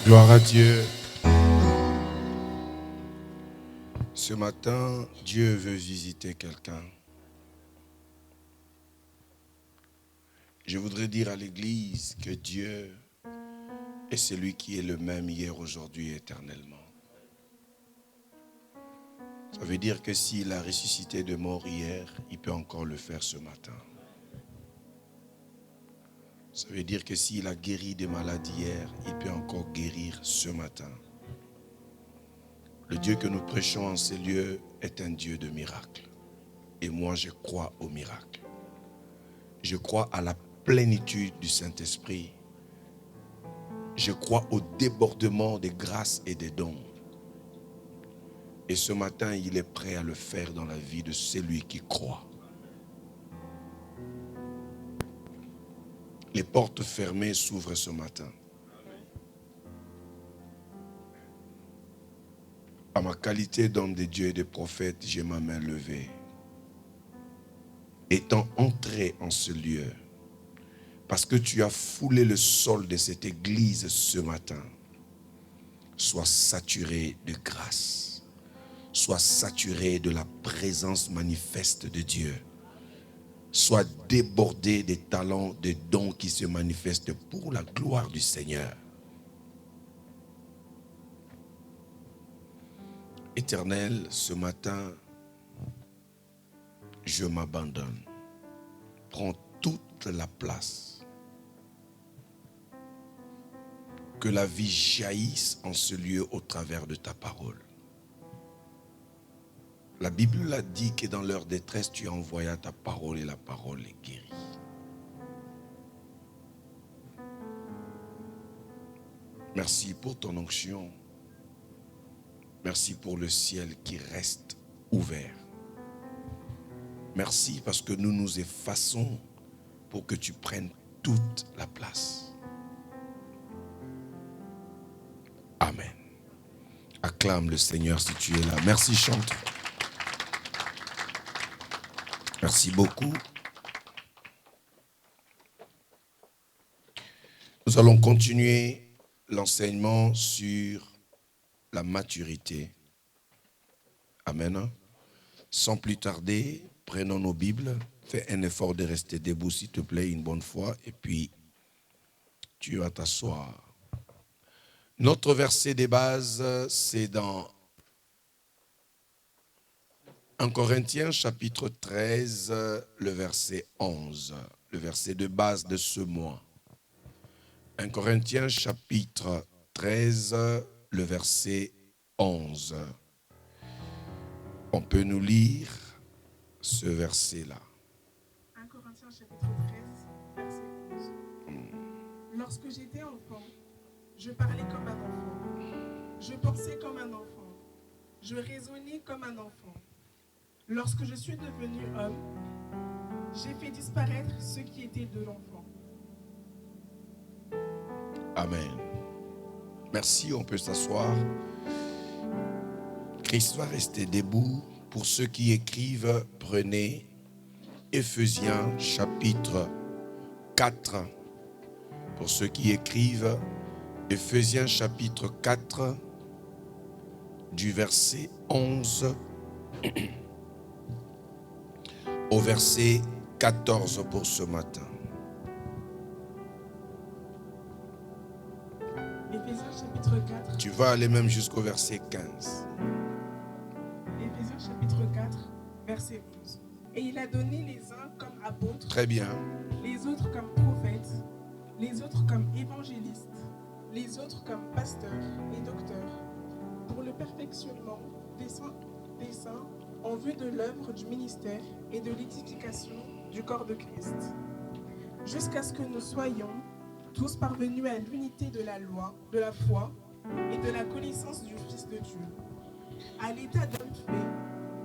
Gloire à Dieu. Ce matin, Dieu veut visiter quelqu'un. Je voudrais dire à l'Église que Dieu est celui qui est le même hier, aujourd'hui et éternellement. Ça veut dire que s'il a ressuscité de mort hier, il peut encore le faire ce matin. Ça veut dire que s'il a guéri des maladies hier, il peut encore guérir ce matin. Le Dieu que nous prêchons en ces lieux est un Dieu de miracles. Et moi, je crois au miracle. Je crois à la plénitude du Saint-Esprit. Je crois au débordement des grâces et des dons. Et ce matin, il est prêt à le faire dans la vie de celui qui croit. Les portes fermées s'ouvrent ce matin. À ma qualité d'homme de Dieu et de prophète, j'ai ma main levée. Étant entré en ce lieu, parce que tu as foulé le sol de cette église ce matin, sois saturé de grâce, sois saturé de la présence manifeste de Dieu, sois débordé des talents, des dons qui se manifestent pour la gloire du Seigneur. Éternel, ce matin, je m'abandonne. Prends toute la place. Que la vie jaillisse en ce lieu au travers de ta parole. La Bible l'a dit que dans leur détresse, tu envoyas ta parole et la parole les guérit. Merci pour ton onction. Merci pour le ciel qui reste ouvert. Merci parce que nous nous effaçons pour que tu prennes toute la place. Amen. Acclame le Seigneur si tu es là. Merci, chante. Merci beaucoup. Nous allons continuer l'enseignement sur la maturité. Amen. Sans plus tarder, prenons nos Bibles. Fais un effort de rester debout, s'il te plaît, une bonne fois. Et puis, tu vas t'asseoir. Notre verset de base, c'est dans 1 Corinthiens chapitre 13, le verset 11. Le verset de base de ce mois. 1 Corinthiens chapitre 13, le verset 11. On peut nous lire ce verset-là. 1 Corinthiens chapitre 13, verset 11. Lorsque j'étais enfant, je parlais comme un enfant. Je pensais comme un enfant. Je raisonnais comme un enfant. Lorsque je suis devenu homme, j'ai fait disparaître ce qui était de l'enfant. Amen. Merci, on peut s'asseoir. Christ va rester debout. Pour ceux qui écrivent, prenez Éphésiens chapitre 4. Pour ceux qui écrivent, Éphésiens chapitre 4, du verset 11 au verset 14 pour ce matin. Éphésiens chapitre 4. Tu vas aller même jusqu'au verset 15. Éphésiens chapitre 4, verset 11. Et il a donné les uns comme apôtres. Très bien. Les autres comme prophètes. Les autres comme évangélistes. Les autres comme pasteurs et docteurs. Pour le perfectionnement des saints en vue de l'œuvre du ministère et de l'édification du corps de Christ. Jusqu'à ce que nous soyons tous parvenus à l'unité de la loi, de la foi et de la connaissance du Fils de Dieu, à l'état d'homme fait,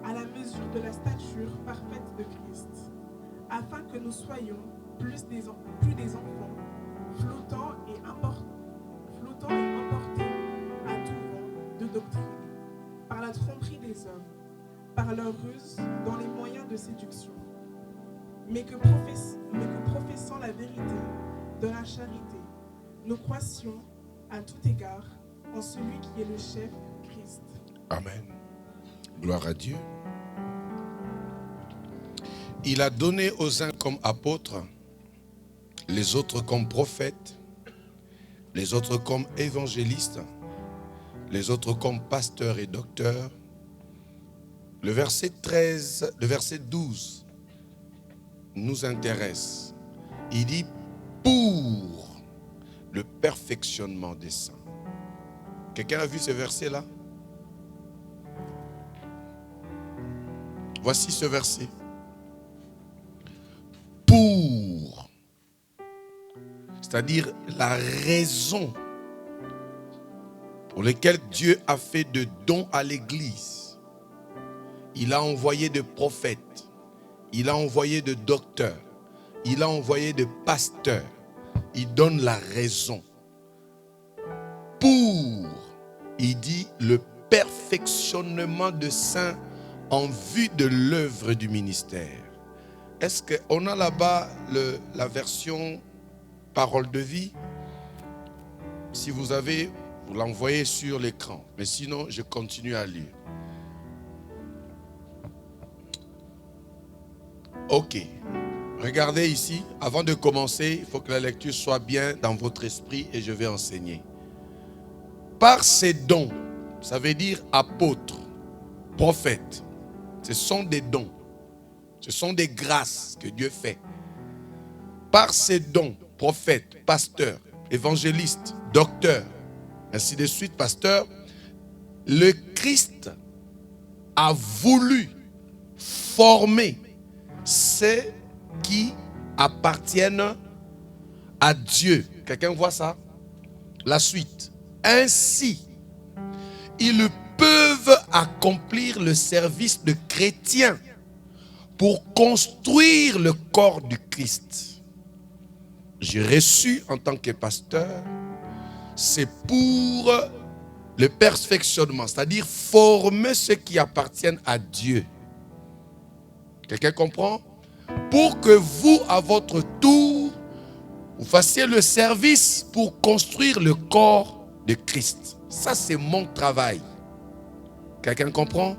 à la mesure de la stature parfaite de Christ, afin que nous soyons plus des enfants, flottants et emportés à tout vent de doctrine, par la tromperie des hommes, par leur ruse dans les moyens de séduction, mais que professant la vérité de la charité, nous croissions à tout égard en celui qui est le chef, Christ. Amen. Gloire à Dieu. Il a donné aux uns comme apôtres, les autres comme prophètes, les autres comme évangélistes, les autres comme pasteurs et docteurs. Le verset 12 nous intéresse. Il dit pour le perfectionnement des saints. Quelqu'un a vu ce verset-là? Voici ce verset. Pour, c'est-à-dire la raison pour laquelle Dieu a fait de dons à l'Église. Il a envoyé de prophètes, il a envoyé de docteurs, il a envoyé de pasteurs. Il donne la raison. Pour, il dit, le perfectionnement de saints en vue de l'œuvre du ministère. Est-ce qu'on a là-bas la version parole de vie? Si vous avez, vous l'envoyez sur l'écran. Mais sinon, je continue à lire. Ok. Regardez ici. Avant de commencer, il faut que la lecture soit bien dans votre esprit et je vais enseigner. Par ces dons, ça veut dire apôtres, prophètes. Ce sont des dons. Ce sont des grâces que Dieu fait. Par ces dons, prophètes, pasteurs, évangélistes, docteurs, ainsi de suite, pasteurs, le Christ a voulu former ceux qui appartiennent à Dieu. Quelqu'un voit ça? La suite. Ainsi, ils peuvent accomplir le service de chrétiens pour construire le corps du Christ. J'ai reçu en tant que pasteur, c'est pour le perfectionnement, c'est-à-dire former ceux qui appartiennent à Dieu. Quelqu'un comprend? Pour que vous, à votre tour, vous fassiez le service pour construire le corps de Christ. Ça, c'est mon travail. Quelqu'un comprend?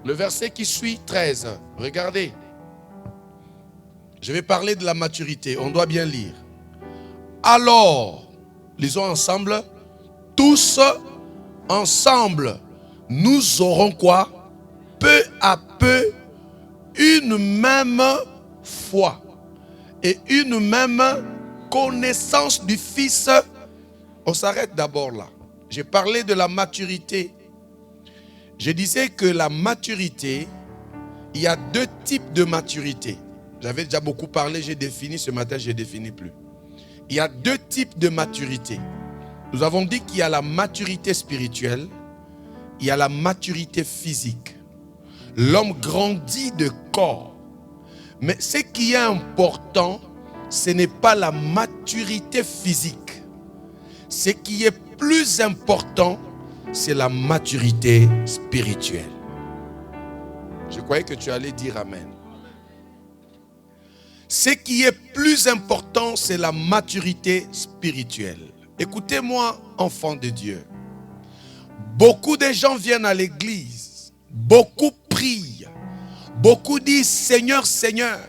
Le verset qui suit, 13. Regardez. Je vais parler de la maturité. On doit bien lire. Alors, lisons ensemble. Tous ensemble, nous aurons quoi? Peu à peu, une même foi et une même connaissance du Fils. On s'arrête d'abord là. J'ai parlé de la maturité. Je disais que la maturité, il y a deux types de maturité. J'avais déjà beaucoup parlé, j'ai défini, ce matin je ne définis plus. Il y a deux types de maturité. Nous avons dit qu'il y a la maturité spirituelle, il y a la maturité physique. L'homme grandit de corps. Mais ce qui est important, ce n'est pas la maturité physique. Ce qui est plus important, c'est la maturité spirituelle. Je croyais que tu allais dire Amen. Ce qui est plus important, c'est la maturité spirituelle. Écoutez-moi, enfants de Dieu. Beaucoup de gens viennent à l'église. Beaucoup prient. Beaucoup disent Seigneur, Seigneur.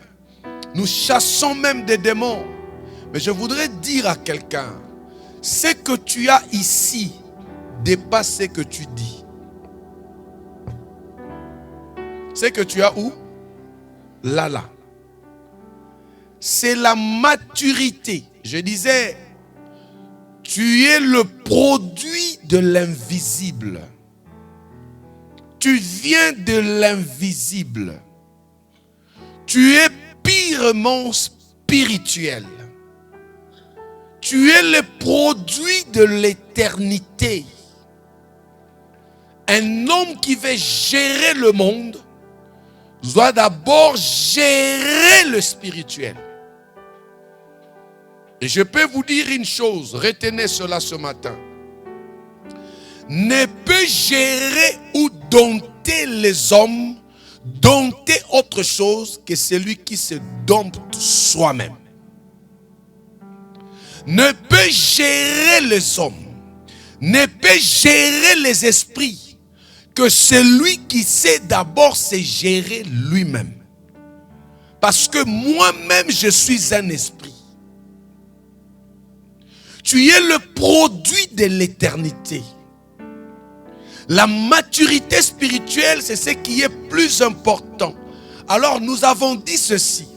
Nous chassons même des démons. Mais je voudrais dire à quelqu'un, ce que tu as ici dépasse ce que tu dis. Ce que tu as où? Là. C'est la maturité. Je disais, tu es le produit de l'invisible. Tu viens de l'invisible. Tu es purement spirituel. Tu es le produit de l'éternité. Un homme qui veut gérer le monde doit d'abord gérer le spirituel. Et je peux vous dire une chose, retenez cela ce matin. Ne peut gérer ou dompter les hommes, dompter autre chose que celui qui se dompte soi-même. Ne peut gérer les hommes, ne peut gérer les esprits que celui qui sait d'abord se gérer lui-même. Parce que moi-même, je suis un esprit. Tu es le produit de l'éternité. La maturité spirituelle, c'est ce qui est plus important. Alors nous avons dit ceci.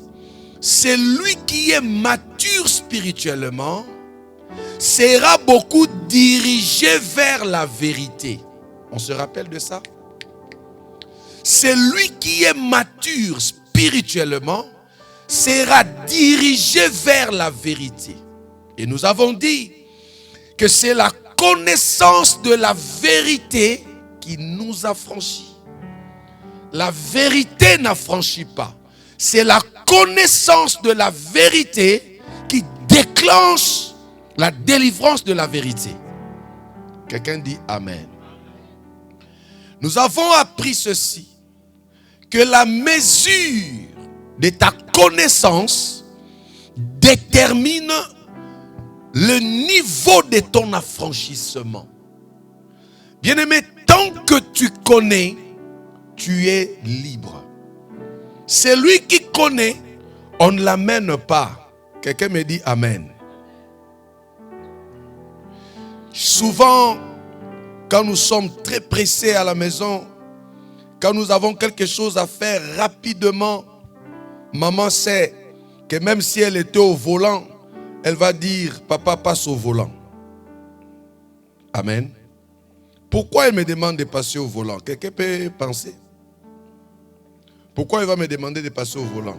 Celui qui est mature spirituellement sera beaucoup dirigé vers la vérité. On se rappelle de ça? Celui qui est mature spirituellement sera dirigé vers la vérité. Et nous avons dit que c'est la connaissance de la vérité qui nous affranchit. La vérité n'affranchit pas. C'est la connaissance de la vérité qui déclenche la délivrance de la vérité. Quelqu'un dit Amen. Nous avons appris ceci, que la mesure de ta connaissance détermine le niveau de ton affranchissement. Bien-aimé, tant que tu connais, tu es libre. Celui qui connaît, on ne l'amène pas. Quelqu'un me dit Amen. Souvent, quand nous sommes très pressés à la maison, quand nous avons quelque chose à faire rapidement, maman sait que même si elle était au volant, elle va dire, papa passe au volant. Amen. Pourquoi elle me demande de passer au volant? Quelqu'un peut penser? Pourquoi elle va me demander de passer au volant?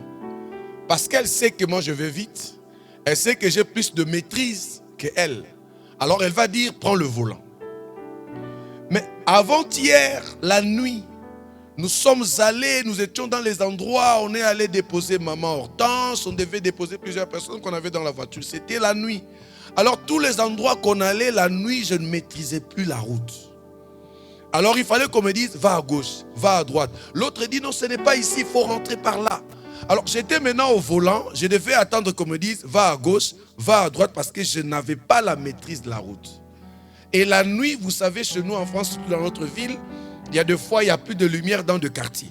Parce qu'elle sait que moi je vais vite. Elle sait que j'ai plus de maîtrise qu'elle. Alors elle va dire, prends le volant. Mais avant-hier, la nuit, nous sommes allés, nous étions dans les endroits, on est allé déposer maman Hortense, on devait déposer plusieurs personnes qu'on avait dans la voiture. C'était la nuit. Alors tous les endroits qu'on allait, la nuit, je ne maîtrisais plus la route. Alors il fallait qu'on me dise, va à gauche, va à droite. L'autre dit, non, ce n'est pas ici, il faut rentrer par là. Alors j'étais maintenant au volant, je devais attendre qu'on me dise, va à gauche, va à droite, parce que je n'avais pas la maîtrise de la route. Et la nuit, vous savez, chez nous en France, surtout dans notre ville, il y a des fois, il n'y a plus de lumière dans le quartier.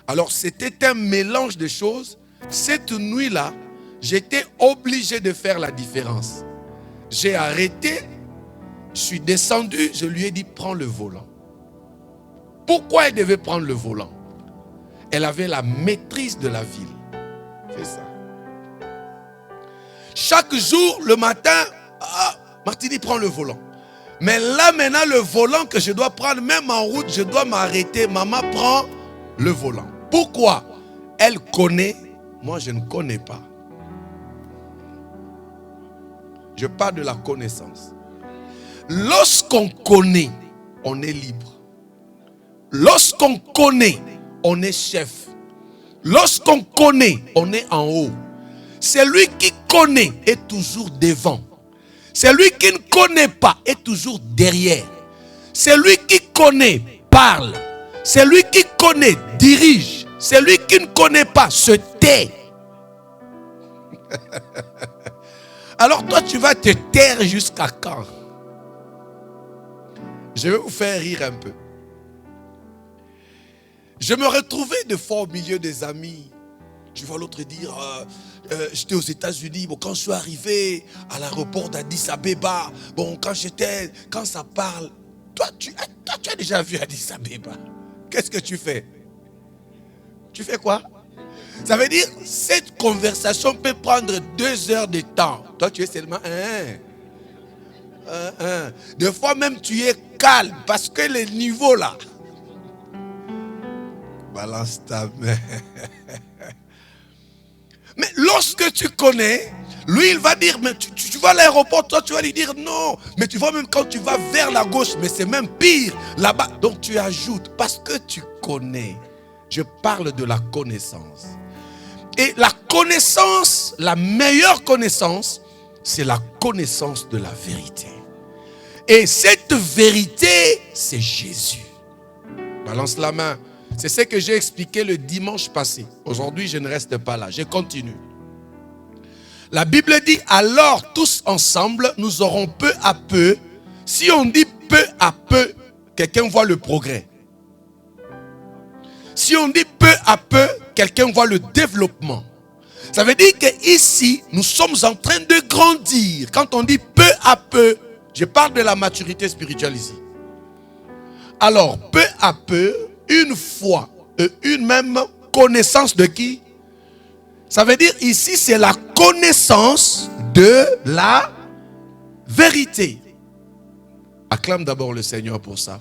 Alors c'était un mélange de choses. Cette nuit-là, j'étais obligé de faire la différence. J'ai arrêté, je suis descendu, je lui ai dit, prends le volant. Pourquoi elle devait prendre le volant? Elle avait la maîtrise de la ville. C'est ça. Chaque jour, le matin, Martini prend le volant. Mais là maintenant, le volant que je dois prendre, même en route, je dois m'arrêter. Maman prend le volant. Pourquoi? Elle connaît, moi je ne connais pas. Je parle de la connaissance. Lorsqu'on connaît, on est libre. Lorsqu'on connaît, on est chef. Lorsqu'on connaît, on est en haut. Celui qui connaît est toujours devant. Celui qui ne connaît pas est toujours derrière. Celui qui connaît parle. Celui qui connaît dirige. Celui qui ne connaît pas se tait. Alors toi, tu vas te taire jusqu'à quand? Je vais vous faire rire un peu. Je me retrouvais des fois au milieu des amis. Je vois l'autre dire, j'étais aux États-Unis, bon, quand je suis arrivé à l'aéroport d'Addis Abeba, bon, quand ça parle, toi, tu as déjà vu Addis Abeba. Qu'est-ce que tu fais? Tu fais quoi? Ça veut dire, cette conversation peut prendre 2 heures de temps. Toi, tu es seulement Des fois même, tu es calme parce que le niveau là. Balance ta main. Mais lorsque tu connais, lui il va dire, mais tu vas à l'aéroport, toi tu vas lui dire non. Mais tu vois même quand tu vas vers la gauche, mais c'est même pire là-bas. Donc tu ajoutes, parce que tu connais. Je parle de la connaissance. Et la connaissance, la meilleure connaissance, c'est la connaissance de la vérité. Et cette vérité, c'est Jésus. Balance la main. C'est ce que j'ai expliqué le dimanche passé. Aujourd'hui, je ne reste pas là. Je continue. La Bible dit, alors tous ensemble, nous aurons peu à peu Si on dit peu à peu, quelqu'un voit le progrès. Si on dit peu à peu, quelqu'un voit le développement. Ça veut dire qu'ici, nous sommes en train de grandir. Quand on dit peu à peu, je parle de la maturité spirituelle ici. Alors, peu à peu, une foi et une même connaissance de qui? Ça veut dire ici, c'est la connaissance de la vérité. Acclame d'abord le Seigneur pour ça.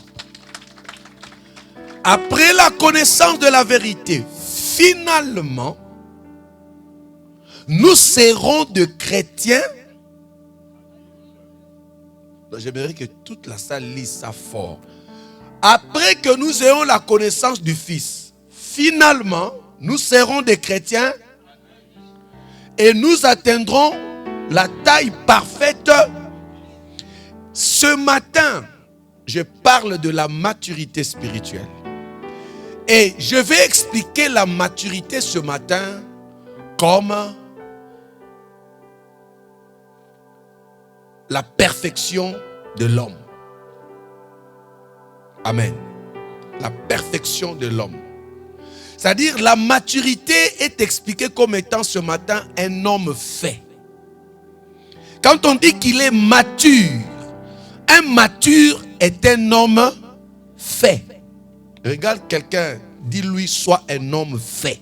Après la connaissance de la vérité, finalement, nous serons de chrétiens. J'aimerais que toute la salle lise ça fort. Après que nous ayons la connaissance du Fils, finalement, nous serons des chrétiens et nous atteindrons la taille parfaite. Ce matin, je parle de la maturité spirituelle. Et je vais expliquer la maturité ce matin comme la perfection de l'homme. Amen. La perfection de l'homme. C'est-à-dire la maturité est expliquée comme étant ce matin un homme fait. Quand on dit qu'il est mature, un mature est un homme fait. Regarde quelqu'un, dis-lui sois un homme fait.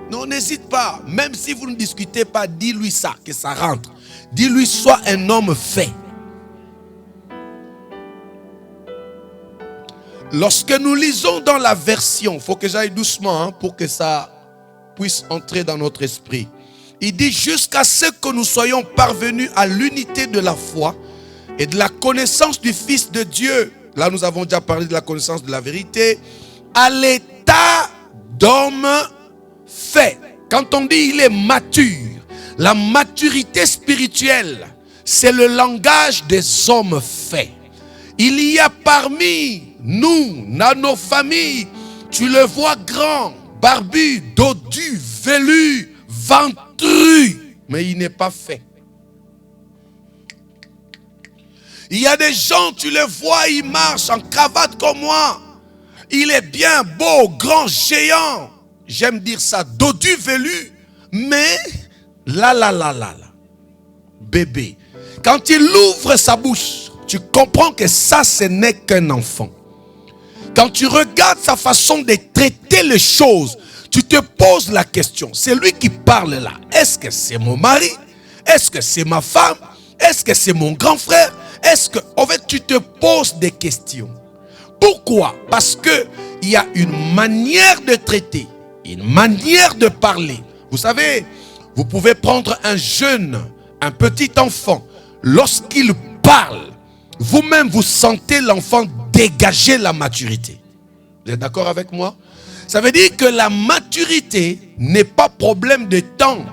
Non, n'hésite pas. Même si vous ne discutez pas, dis-lui ça, que ça rentre. Dis-lui sois un homme fait. Lorsque nous lisons dans la version, il faut que j'aille doucement pour que ça puisse entrer dans notre esprit. Il dit jusqu'à ce que nous soyons parvenus à l'unité de la foi et de la connaissance du Fils de Dieu. Là, nous avons déjà parlé de la connaissance de la vérité. À l'état d'homme fait. Quand on dit il est mature, la maturité spirituelle, c'est le langage des hommes faits. Il y a parmi nous, dans nos familles, tu le vois grand, barbu, dodu, velu, ventru, mais il n'est pas fait. Il y a des gens, tu les vois, ils marchent en cravate comme moi. Il est bien beau, grand, géant. J'aime dire ça, dodu, velu, mais là, bébé. Quand il ouvre sa bouche, tu comprends que ça, ce n'est qu'un enfant. Quand tu regardes sa façon de traiter les choses, tu te poses la question, c'est lui qui parle là. Est-ce que c'est mon mari? Est-ce que c'est ma femme? Est-ce que c'est mon grand frère? Est-ce que, en fait, tu te poses des questions. Pourquoi? Parce que il y a une manière de traiter, une manière de parler. Vous savez, vous pouvez prendre un jeune, un petit enfant, lorsqu'il parle, vous-même vous sentez l'enfant dégager la maturité. Vous êtes d'accord avec moi? Ça veut dire que la maturité n'est pas problème de temps.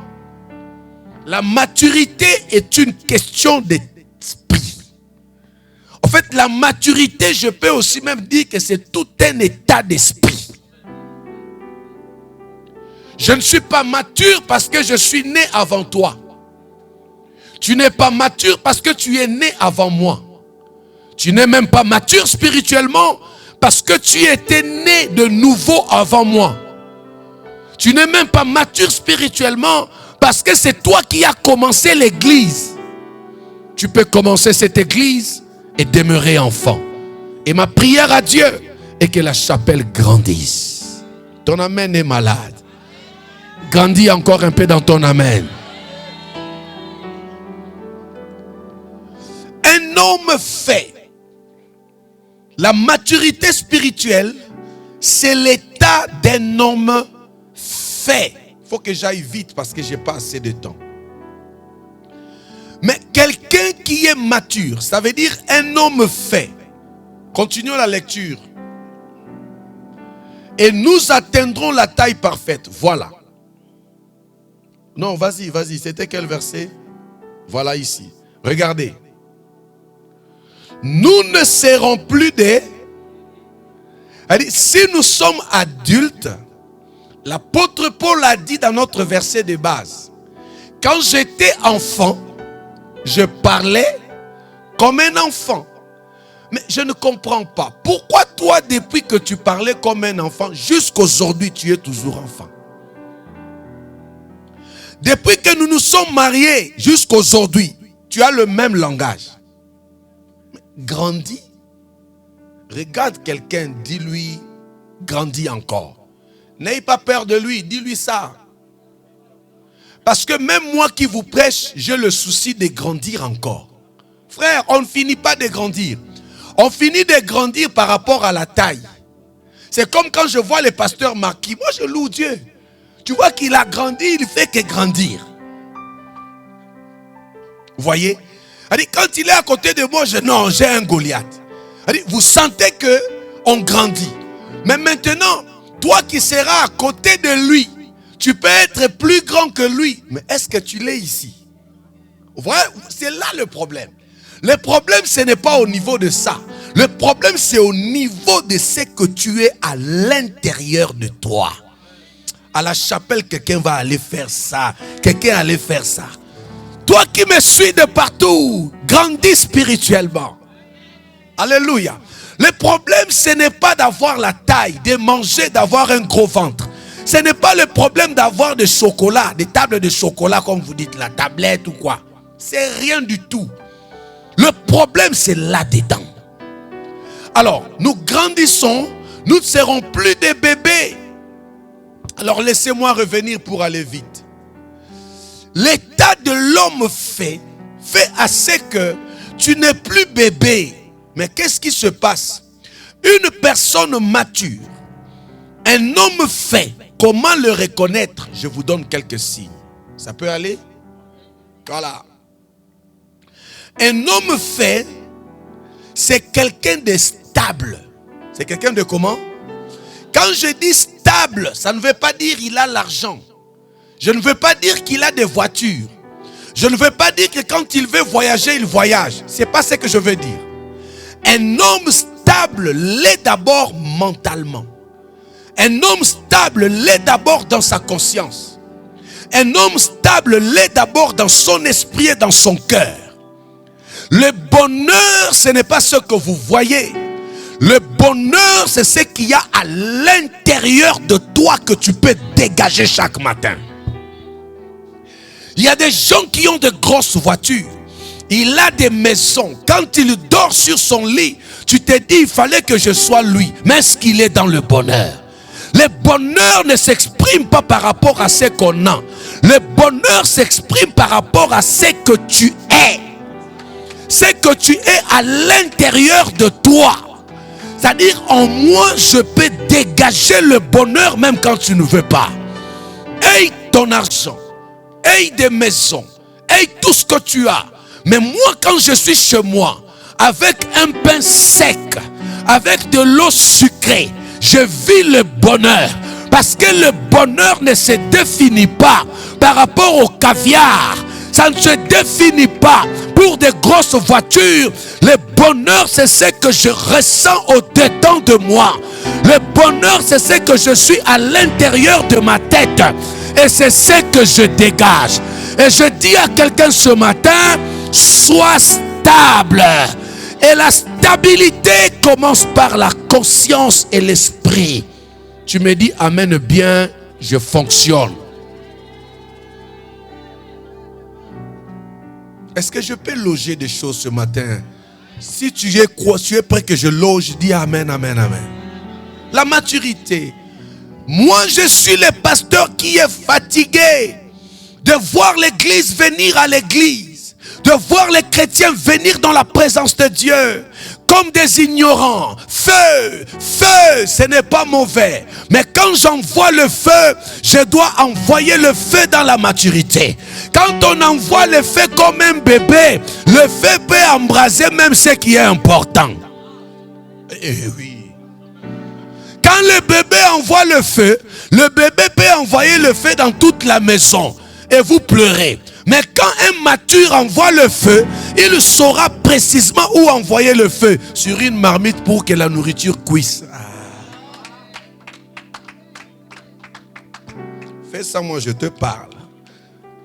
La maturité est une question d'esprit. En fait, la maturité, je peux aussi même dire que c'est tout un état d'esprit. Je ne suis pas mature parce que je suis né avant toi. Tu n'es pas mature parce que tu es né avant moi. Tu n'es même pas mature spirituellement parce que tu étais né de nouveau avant moi. Tu n'es même pas mature spirituellement parce que c'est toi qui as commencé l'église. Tu peux commencer cette église et demeurer enfant. Et ma prière à Dieu est que la chapelle grandisse. Ton amen est malade. Grandis encore un peu dans ton amen. Un homme fait. La maturité spirituelle, c'est l'état d'un homme fait. Il faut que j'aille vite parce que je n'ai pas assez de temps. Mais quelqu'un qui est mature, ça veut dire un homme fait. Continuons la lecture. Et nous atteindrons la taille parfaite. Voilà. Non, vas-y. C'était quel verset? Voilà ici. Regardez. Nous ne serons plus des... Si nous sommes adultes, l'apôtre Paul a dit dans notre verset de base, quand j'étais enfant, je parlais, comme un enfant. Mais je ne comprends pas. Pourquoi toi, depuis que tu parlais comme un enfant, jusqu'aujourd'hui, tu es toujours enfant? Depuis que nous nous sommes mariés jusqu'aujourd'hui, tu as le même langage. Grandis. Regarde quelqu'un, dis-lui, grandis encore. N'ayez pas peur de lui, dis-lui ça. Parce que même moi qui vous prêche, j'ai le souci de grandir encore. Frère, on ne finit pas de grandir. On finit de grandir par rapport à la taille. C'est comme quand je vois le pasteur Marquis. Moi, je loue Dieu. Tu vois qu'il a grandi, il ne fait que grandir. Vous voyez? Quand il est à côté de moi, non, j'ai un Goliath. Vous sentez qu'on grandit. Mais maintenant, toi qui seras à côté de lui, tu peux être plus grand que lui. Mais est-ce que tu l'es ici? Vous voyez? C'est là le problème. Le problème, ce n'est pas au niveau de ça. Le problème, c'est au niveau de ce que tu es à l'intérieur de toi. À la chapelle, quelqu'un va aller faire ça. Quelqu'un va aller faire ça. Toi qui me suis de partout, grandis spirituellement. Alléluia. Le problème, ce n'est pas d'avoir la taille, de manger, d'avoir un gros ventre. Ce n'est pas le problème d'avoir des chocolats, des tables de chocolat, comme vous dites, la tablette ou quoi. C'est rien du tout. Le problème, c'est là-dedans. Alors, nous grandissons, nous ne serons plus des bébés. Alors, laissez-moi revenir pour aller vite. L'état de l'homme fait assez que tu n'es plus bébé. Mais qu'est-ce qui se passe? Une personne mature, un homme fait, comment le reconnaître? Je vous donne quelques signes. Ça peut aller? Voilà. Un homme fait, c'est quelqu'un de stable. C'est quelqu'un de comment? Quand je dis stable, ça ne veut pas dire qu'il a l'argent. Je ne veux pas dire qu'il a des voitures. Je ne veux pas dire que quand il veut voyager, il voyage. Ce n'est pas ce que je veux dire. Un homme stable l'est d'abord mentalement. Un homme stable l'est d'abord dans sa conscience. Un homme stable l'est d'abord dans son esprit et dans son cœur. Le bonheur, ce n'est pas ce que vous voyez. Le bonheur, c'est ce qu'il y a à l'intérieur de toi que tu peux dégager chaque matin. Il y a des gens qui ont de grosses voitures. Il a des maisons. Quand il dort sur son lit, tu te dis, il fallait que je sois lui. Mais est-ce qu'il est dans le bonheur? Le bonheur ne s'exprime pas par rapport à ce qu'on a. Le bonheur s'exprime par rapport à ce que tu es. Ce que tu es à l'intérieur de toi. C'est-à-dire, en moi, je peux dégager le bonheur même quand tu ne veux pas. Aie ton argent. Aie des maisons, aie tout ce que tu as. Mais moi, quand je suis chez moi, avec un pain sec, avec de l'eau sucrée, je vis le bonheur. Parce que le bonheur ne se définit pas par rapport au caviar. Ça ne se définit pas pour des grosses voitures. Le bonheur, c'est ce que je ressens au-dedans de moi. Le bonheur, c'est ce que je suis à l'intérieur de ma tête. Et c'est ce que je dégage. Et je dis à quelqu'un ce matin, sois stable. Et la stabilité commence par la conscience et l'esprit. Tu me dis amen bien, je fonctionne. Est-ce que je peux loger des choses ce matin? Si tu es prêt que je loge, dis amen, amen, amen. La maturité. Moi, je suis le pasteur qui est fatigué de voir l'église venir à l'église, de voir les chrétiens venir dans la présence de Dieu comme des ignorants. Feu, feu, ce n'est pas mauvais. Mais quand j'envoie le feu, je dois envoyer le feu dans la maturité. Quand on envoie le feu comme un bébé, le feu peut embraser même ce qui est important. Eh oui. Quand le bébé envoie le feu, le bébé peut envoyer le feu dans toute la maison et vous pleurez. Mais quand un mature envoie le feu, il saura précisément où envoyer le feu. Sur une marmite pour que la nourriture cuise. Fais ça, moi je te parle.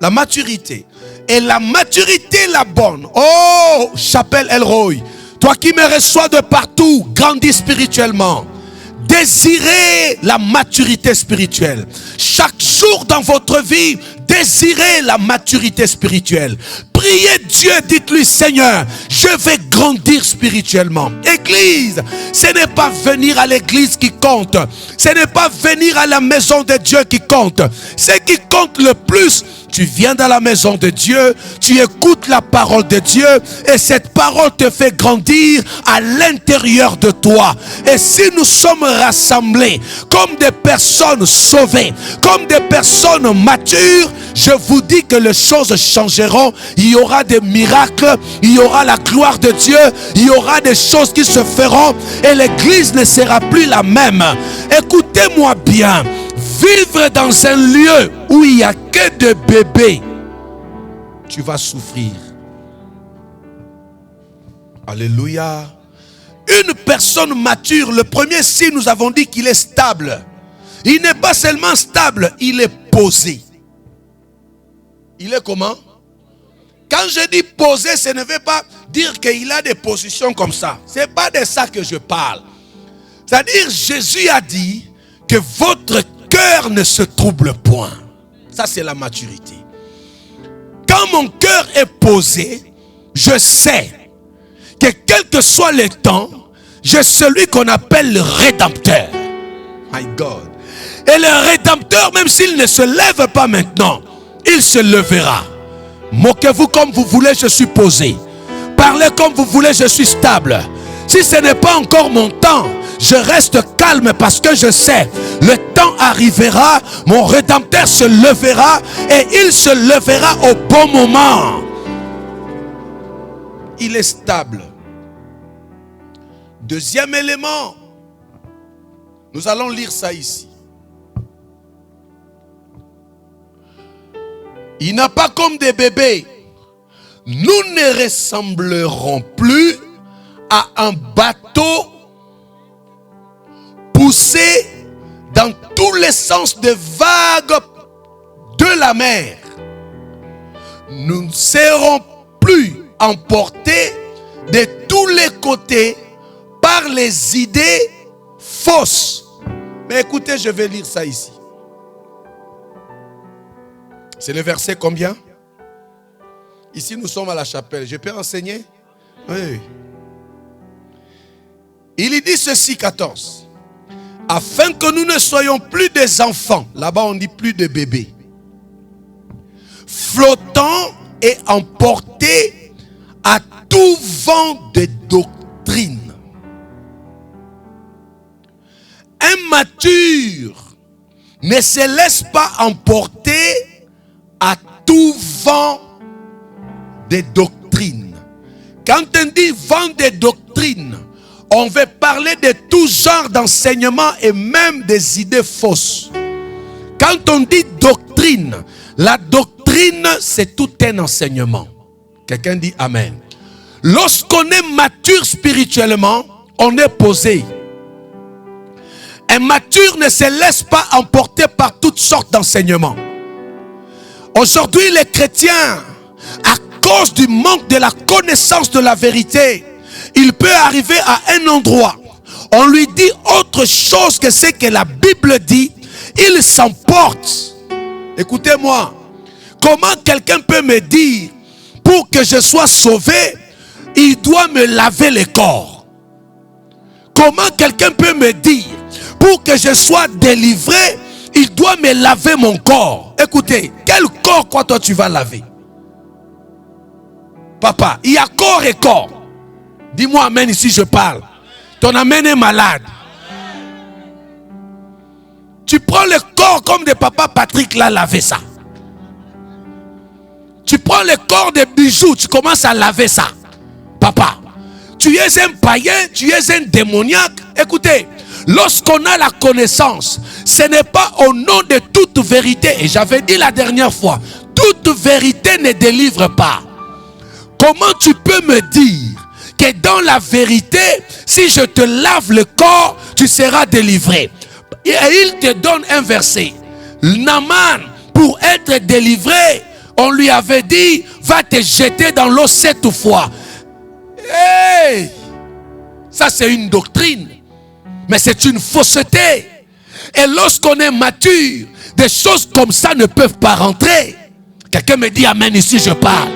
La maturité. Et la maturité, la bonne. Oh, Chapelle Elroy, toi qui me reçois de partout, grandis spirituellement. Désirez la maturité spirituelle. Chaque jour dans votre vie, désirez la maturité spirituelle. Priez Dieu, dites-lui, Seigneur, je vais grandir spirituellement. Église, ce n'est pas venir à l'église qui compte. Ce n'est pas venir à la maison de Dieu qui compte. Ce qui compte le plus, tu viens dans la maison de Dieu, tu écoutes la parole de Dieu et cette parole te fait grandir à l'intérieur de toi. Et si nous sommes rassemblés comme des personnes sauvées, comme des personnes matures, je vous dis que les choses changeront. Il y aura des miracles, il y aura la gloire de Dieu, il y aura des choses qui se feront et l'église ne sera plus la même. Écoutez-moi bien. Vivre dans un lieu où il n'y a que des bébés, tu vas souffrir. Alléluia. Une personne mature, le premier signe, nous avons dit qu'il est stable. Il n'est pas seulement stable, il est posé. Il est comment? Quand je dis posé, ce ne veut pas dire qu'il a des positions comme ça. Ce n'est pas de ça que je parle. C'est-à-dire, Jésus a dit que votre cœur ne se trouble point. Ça, c'est la maturité. Quand mon cœur est posé, je sais que quel que soit le temps, j'ai celui qu'on appelle le Rédempteur. My God. Et le Rédempteur, même s'il ne se lève pas maintenant, il se lèvera. Moquez-vous comme vous voulez, je suis posé. Parlez comme vous voulez, je suis stable. Si ce n'est pas encore mon temps, je reste calme parce que je sais, le temps arrivera, mon Rédempteur se lèvera et il se lèvera au bon moment. Il est stable. Deuxième élément, nous allons lire ça ici. Il n'a pas comme des bébés. Nous ne ressemblerons plus à un bateau poussé dans tous les sens des vagues de la mer. Nous ne serons plus emportés de tous les côtés par les idées fausses. Mais écoutez, je vais lire ça ici. C'est le verset combien? Ici, nous sommes à la chapelle. Je peux enseigner? Oui. Il y dit ceci, 14. Afin que nous ne soyons plus des enfants. Là-bas, on dit plus de bébés. Flottant et emportés à tout vent de doctrine. Un mature ne se laisse pas emporter à tout vent de doctrine. Quand on dit vent de doctrine, on veut parler de tout genre d'enseignement et même des idées fausses. Quand on dit doctrine, la doctrine c'est tout un enseignement. Quelqu'un dit amen. Lorsqu'on est mature spirituellement, on est posé. Un mature ne se laisse pas emporter par toutes sortes d'enseignements. Aujourd'hui, les chrétiens, à cause du manque de la connaissance de la vérité, il peut arriver à un endroit, on lui dit autre chose que ce que la Bible dit, il s'emporte. Écoutez-moi, comment quelqu'un peut me dire, pour que je sois sauvé, il doit me laver le corps? Comment quelqu'un peut me dire, pour que je sois délivré, il doit me laver mon corps? Écoutez, quel corps quoi toi tu vas laver? Papa, il y a corps et corps. Dis-moi amen ici je parle. Ton amen est malade. Tu prends le corps comme de papa Patrick l'a lavé ça. Tu prends le corps de bijoux, tu commences à laver ça. Papa, tu es un païen, tu es un démoniaque. Écoutez, lorsqu'on a la connaissance, ce n'est pas au nom de toute vérité. Et j'avais dit la dernière fois, toute vérité ne délivre pas. Comment tu peux me dire que dans la vérité, si je te lave le corps, tu seras délivré? Et il te donne un verset. Naaman, pour être délivré, On lui avait dit, va te jeter dans l'eau 7 fois. Hey! Ça c'est une doctrine. Mais c'est une fausseté. Et lorsqu'on est mature, des choses comme ça ne peuvent pas rentrer. Quelqu'un me dit amen ici, je parle.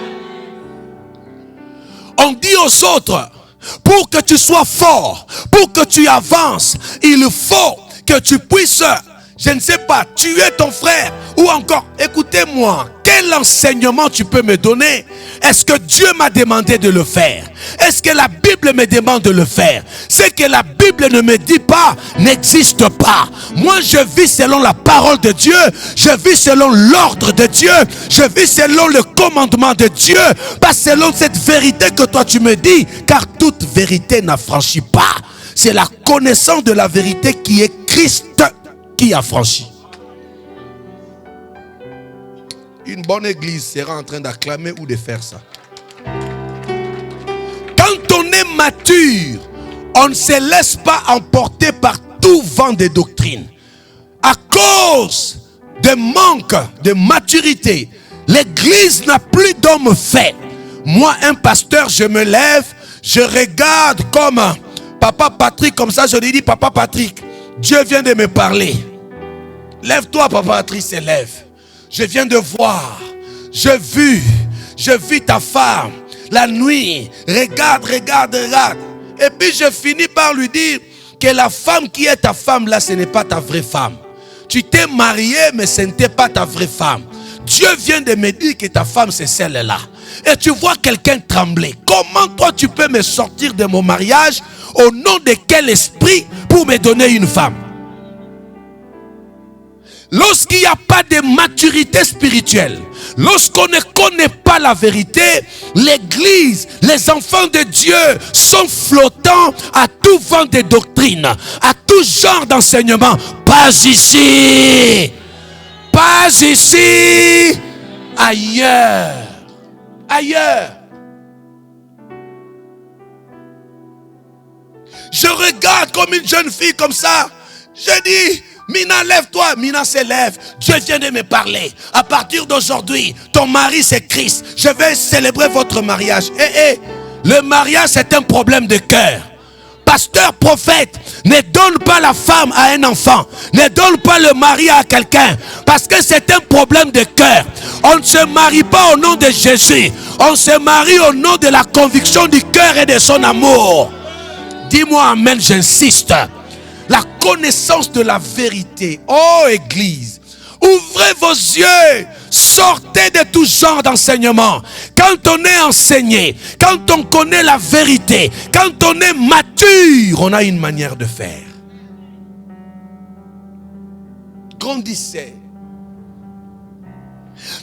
On dit aux autres, pour que tu sois fort, pour que tu avances, il faut que tu puisses, je ne sais pas, tuer ton frère. Ou encore, écoutez-moi, quel enseignement tu peux me donner? Est-ce que Dieu m'a demandé de le faire? Est-ce que la Bible me demande de le faire? Ce que la Bible ne me dit pas n'existe pas. Moi je vis selon la parole de Dieu. Je vis selon l'ordre de Dieu. Je vis selon le commandement de Dieu. Pas selon cette vérité que toi tu me dis. Car toute vérité n'affranchit pas. C'est la connaissance de la vérité qui est Christ qui affranchit. Une bonne église sera en train d'acclamer ou de faire ça. Quand on est mature, on ne se laisse pas emporter par tout vent de doctrine. À cause de manque de maturité, l'église n'a plus d'hommes faits. Moi, un pasteur, je me lève, je regarde comme Papa Patrick, comme ça je lui dis, Papa Patrick, Dieu vient de me parler. Lève-toi, Papa Patrick se lève. Je viens de voir, je vis ta femme la nuit, regarde. Et puis je finis par lui dire que la femme qui est ta femme là, ce n'est pas ta vraie femme. Tu t'es marié, mais ce n'était pas ta vraie femme. Dieu vient de me dire que ta femme c'est celle-là. Et tu vois quelqu'un trembler. Comment toi tu peux me sortir de mon mariage? Au nom de quel esprit pour me donner une femme? Lorsqu'il n'y a pas de maturité spirituelle, lorsqu'on ne connaît pas la vérité, l'église, les enfants de Dieu sont flottants à tout vent de doctrine, à tout genre d'enseignement. Pas ici, pas ici, ailleurs, ailleurs. Je regarde comme une jeune fille comme ça, je dis, Mina, lève-toi. Mina se lève. Dieu vient de me parler. À partir d'aujourd'hui, ton mari c'est Christ. Je vais célébrer votre mariage. Le mariage c'est un problème de cœur. Pasteur, prophète, ne donne pas la femme à un enfant. Ne donne pas le mari à quelqu'un. Parce que c'est un problème de cœur. On ne se marie pas au nom de Jésus. On se marie au nom de la conviction du cœur et de son amour. Dis-moi amen, j'insiste. La connaissance de la vérité. Oh Église, ouvrez vos yeux. Sortez de tout genre d'enseignement. Quand on est enseigné, quand on connaît la vérité, quand on est mature, on a une manière de faire. Grandissez.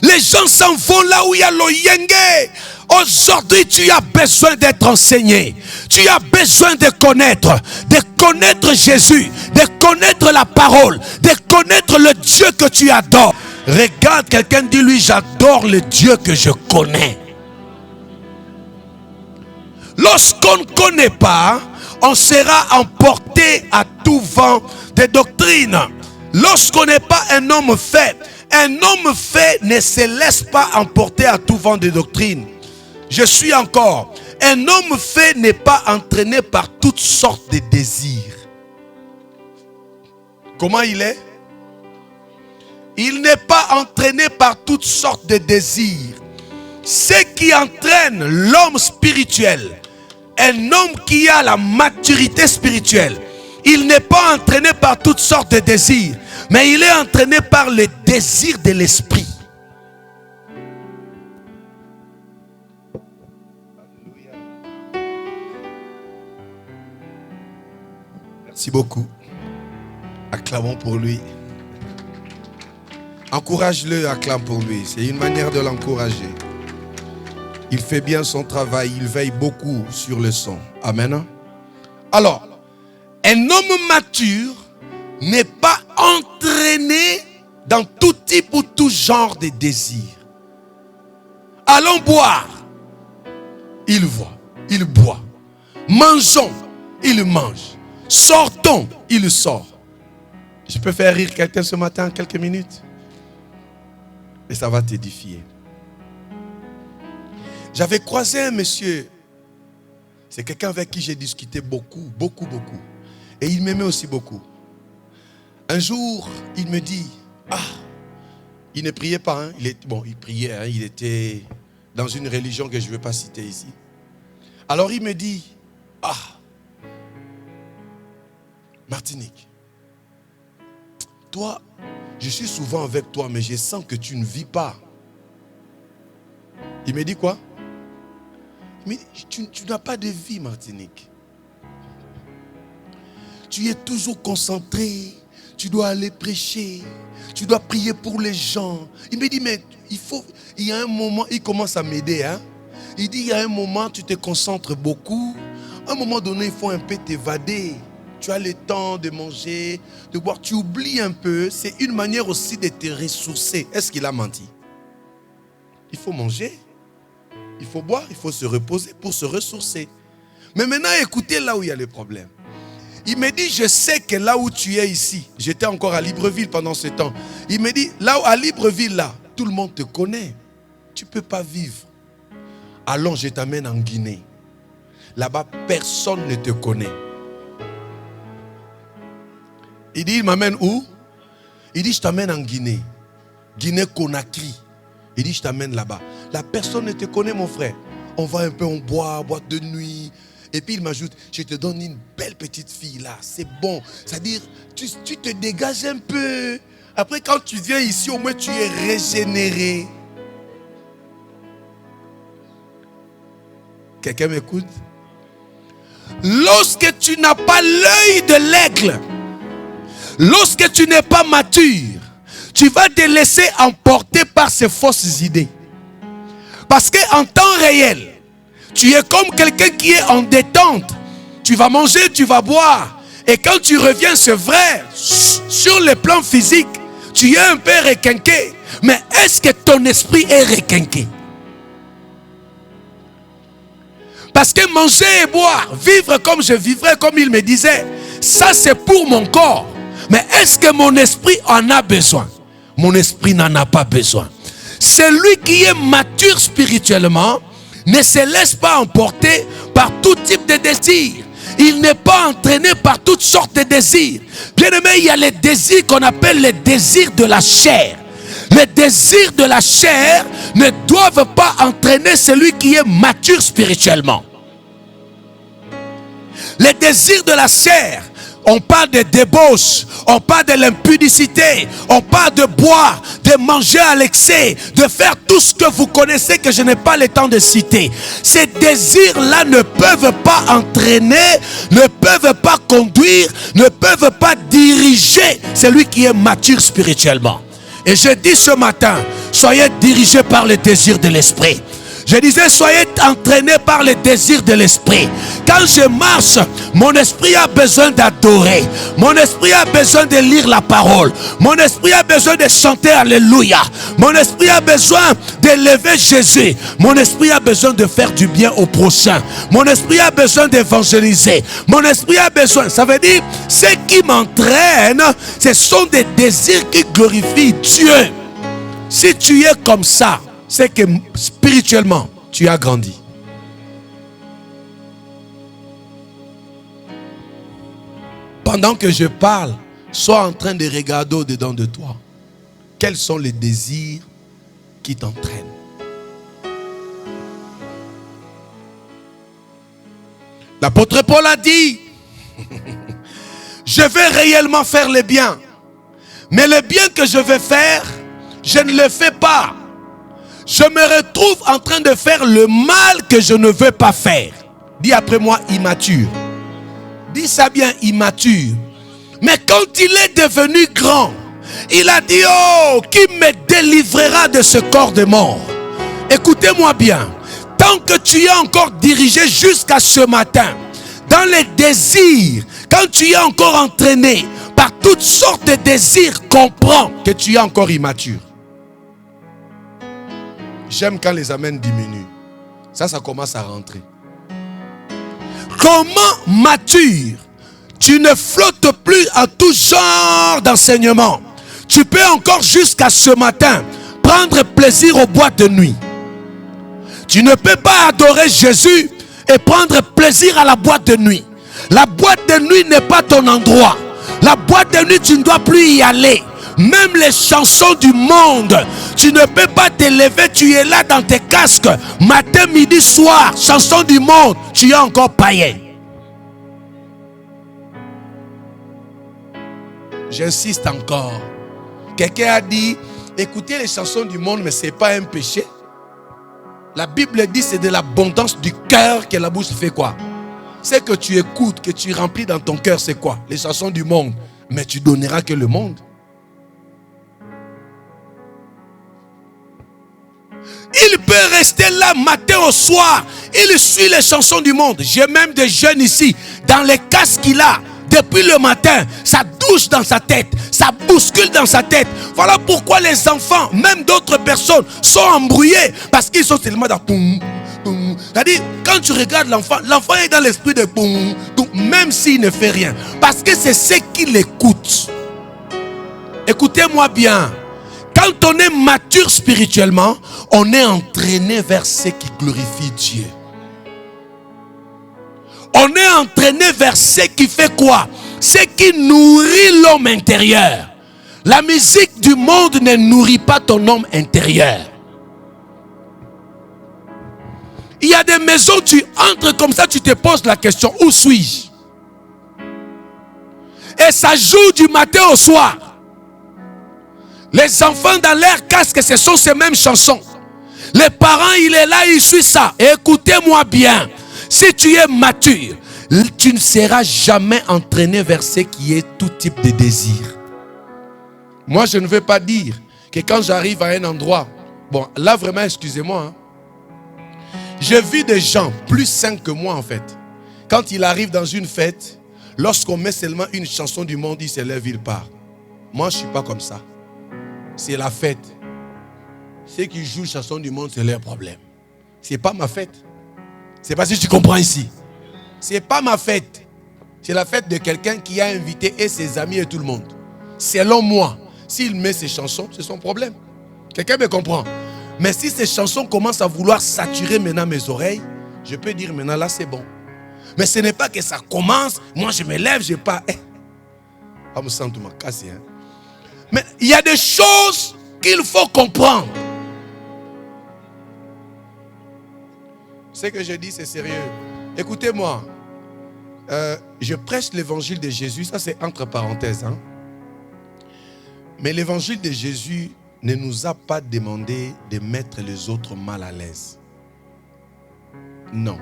Les gens s'en vont là où il y a l'oyenge. Aujourd'hui, tu as besoin d'être enseigné. Tu as besoin de connaître Jésus, de connaître la parole, de connaître le Dieu que tu adores. Regarde quelqu'un, dis-lui, j'adore le Dieu que je connais. Lorsqu'on ne connaît pas, on sera emporté à tout vent de doctrine. Lorsqu'on n'est pas un homme fait ne se laisse pas emporter à tout vent de doctrine. Je suis encore. Un homme fait n'est pas entraîné par toutes sortes de désirs. Comment il est? Il n'est pas entraîné par toutes sortes de désirs. Ce qui entraîne l'homme spirituel, un homme qui a la maturité spirituelle, il n'est pas entraîné par toutes sortes de désirs, mais il est entraîné par les désirs de l'esprit. Merci beaucoup. Acclamons pour lui. Encourage-le, acclame pour lui. C'est une manière de l'encourager. Il fait bien son travail. Il veille beaucoup sur le son. Amen. Alors, un homme mature n'est pas entraîné dans tout type ou tout genre de désir. Allons boire. Il voit, il boit. Mangeons, il mange. Sortons, il sort. Je peux faire rire quelqu'un ce matin en quelques minutes. Et ça va t'édifier. J'avais croisé un monsieur. C'est quelqu'un avec qui j'ai discuté beaucoup. Et il m'aimait aussi beaucoup. Un jour, il me dit, il ne priait pas. Hein. Il priait. Hein. Il était dans une religion que je ne vais pas citer ici. Alors il me dit, Martinique, toi, je suis souvent avec toi, mais je sens que tu ne vis pas. Il me dit quoi? Mais tu n'as pas de vie, Martinique. Tu es toujours concentré. Tu dois aller prêcher. Tu dois prier pour les gens. Il me dit, mais il y a un moment, il commence à m'aider. Hein? Il dit, il y a un moment, tu te concentres beaucoup. À un moment donné, il faut un peu t'évader. Tu as le temps de manger, de boire. Tu oublies un peu. C'est une manière aussi de te ressourcer. Est-ce qu'il a menti? Il faut manger. Il faut boire, il faut se reposer pour se ressourcer. Mais maintenant, écoutez là où il y a le problème. Il me dit, je sais que là où tu es ici, j'étais encore à Libreville pendant ce temps. Il me dit, là à Libreville, là, tout le monde te connaît. Tu ne peux pas vivre. Allons, je t'amène en Guinée. Là-bas, personne ne te connaît. Il dit, il m'amène où? Il dit, je t'amène en Guinée. Guinée-Conakry. Il dit, je t'amène là-bas. La personne ne te connaît, mon frère. On va un peu, on boit, boîte de nuit. Et puis il m'ajoute, je te donne une belle petite fille là. C'est bon. C'est-à-dire, tu te dégages un peu. Après, quand tu viens ici, au moins tu es régénéré. Quelqu'un m'écoute? Lorsque tu n'as pas l'œil de l'aigle, lorsque tu n'es pas mature, tu vas te laisser emporter par ces fausses idées. Parce qu'en temps réel, tu es comme quelqu'un qui est en détente. Tu vas manger, tu vas boire. Et quand tu reviens, c'est vrai, sur le plan physique, tu es un peu requinqué. Mais est-ce que ton esprit est requinqué? Parce que manger et boire, vivre comme je vivrais, comme il me disait, ça c'est pour mon corps. Mais est-ce que mon esprit en a besoin? Mon esprit n'en a pas besoin. Celui qui est mature spirituellement ne se laisse pas emporter par tout type de désir. Il n'est pas entraîné par toutes sortes de désirs. Bien aimé, il y a les désirs qu'on appelle les désirs de la chair. Les désirs de la chair ne doivent pas entraîner celui qui est mature spirituellement. Les désirs de la chair, on parle de débauche, on parle de l'impudicité, on parle de boire, de manger à l'excès, de faire tout ce que vous connaissez que je n'ai pas le temps de citer. Ces désirs-là ne peuvent pas entraîner, ne peuvent pas conduire, ne peuvent pas diriger celui qui est mature spirituellement. Et je dis ce matin, soyez dirigés par le désir de l'esprit. Je disais, soyez entraînés par le désir de l'esprit. Quand je marche, mon esprit a besoin d'adorer. Mon esprit a besoin de lire la parole. Mon esprit a besoin de chanter Alléluia. Mon esprit a besoin d'élever Jésus. Mon esprit a besoin de faire du bien au prochain. Mon esprit a besoin d'évangéliser. Mon esprit a besoin, ça veut dire, ce qui m'entraîne, ce sont des désirs qui glorifient Dieu. Si tu es comme ça, c'est que spirituellement, tu as grandi. Pendant que je parle, sois en train de regarder au-dedans de toi. Quels sont les désirs qui t'entraînent? L'apôtre Paul a dit, je vais réellement faire le bien. Mais le bien que je vais faire, je ne le fais pas. Je me retrouve en train de faire le mal que je ne veux pas faire. Dis après moi, immature. Dis ça bien, immature. Mais quand il est devenu grand, il a dit, oh, qui me délivrera de ce corps de mort? Écoutez-moi bien. Tant que tu es encore dirigé jusqu'à ce matin, dans les désirs, quand tu es encore entraîné par toutes sortes de désirs, comprends que tu es encore immature. J'aime quand les amens diminuent. Ça commence à rentrer. Comment mature? Tu ne flottes plus à tout genre d'enseignement. Tu peux encore jusqu'à ce matin prendre plaisir aux boîtes de nuit. Tu ne peux pas adorer Jésus et prendre plaisir à la boîte de nuit. La boîte de nuit n'est pas ton endroit. La boîte de nuit, tu ne dois plus y aller. Même les chansons du monde, tu ne peux pas te lever, tu es là dans tes casques, matin, midi, soir, chansons du monde, tu es encore païen. J'insiste encore. Quelqu'un a dit, écoutez les chansons du monde, mais ce n'est pas un péché. La Bible dit c'est de l'abondance du cœur que la bouche fait quoi? C'est que tu écoutes, que tu remplis dans ton cœur, c'est quoi? Les chansons du monde. Mais tu donneras que le monde. Il peut rester là matin au soir. Il suit les chansons du monde. J'ai même des jeunes ici, dans les casques qu'il a, depuis le matin, ça douche dans sa tête, ça bouscule dans sa tête. Voilà pourquoi les enfants, même d'autres personnes, sont embrouillés. Parce qu'ils sont tellement dans poum, poum. C'est-à-dire, quand tu regardes l'enfant, l'enfant est dans l'esprit de poum, poum, même s'il ne fait rien. Parce que c'est ce qu'il écoute. Écoutez-moi bien. Quand on est mature spirituellement, on est entraîné vers ce qui glorifie Dieu. On est entraîné vers ce qui fait quoi? Ce qui nourrit l'homme intérieur. La musique du monde ne nourrit pas ton homme intérieur. Il y a des maisons, tu entres comme ça, tu te poses la question, où suis-je? Et ça joue du matin au soir. Les enfants dans leur casque, ce sont ces mêmes chansons. Les parents, il est là, il suit ça. Écoutez-moi bien. Si tu es mature, tu ne seras jamais entraîné vers ce qui est tout type de désir. Moi, je ne veux pas dire que quand j'arrive à un endroit, bon, là vraiment, excusez-moi, hein, j'ai vu des gens plus sains que moi en fait. Quand il arrive dans une fête, lorsqu'on met seulement une chanson du monde, il se lève, il part. Moi, je ne suis pas comme ça. C'est la fête. Ceux qui jouent chanson du monde, c'est leur problème. Ce n'est pas ma fête. C'est pas si tu comprends ici. Ce n'est pas ma fête. C'est la fête de quelqu'un qui a invité et ses amis et tout le monde. Selon moi, s'il met ses chansons, c'est son problème. Quelqu'un me comprend? Mais si ces chansons commencent à vouloir saturer maintenant mes oreilles, je peux dire maintenant là c'est bon. Mais ce n'est pas que ça commence, moi je me lève, je pars. Je me sens tout cassé. Mais il y a des choses qu'il faut comprendre. Ce que je dis, c'est sérieux. Écoutez-moi. Je prêche l'évangile de Jésus. Ça, c'est entre parenthèses. Hein? Mais l'évangile de Jésus ne nous a pas demandé de mettre les autres mal à l'aise. Non.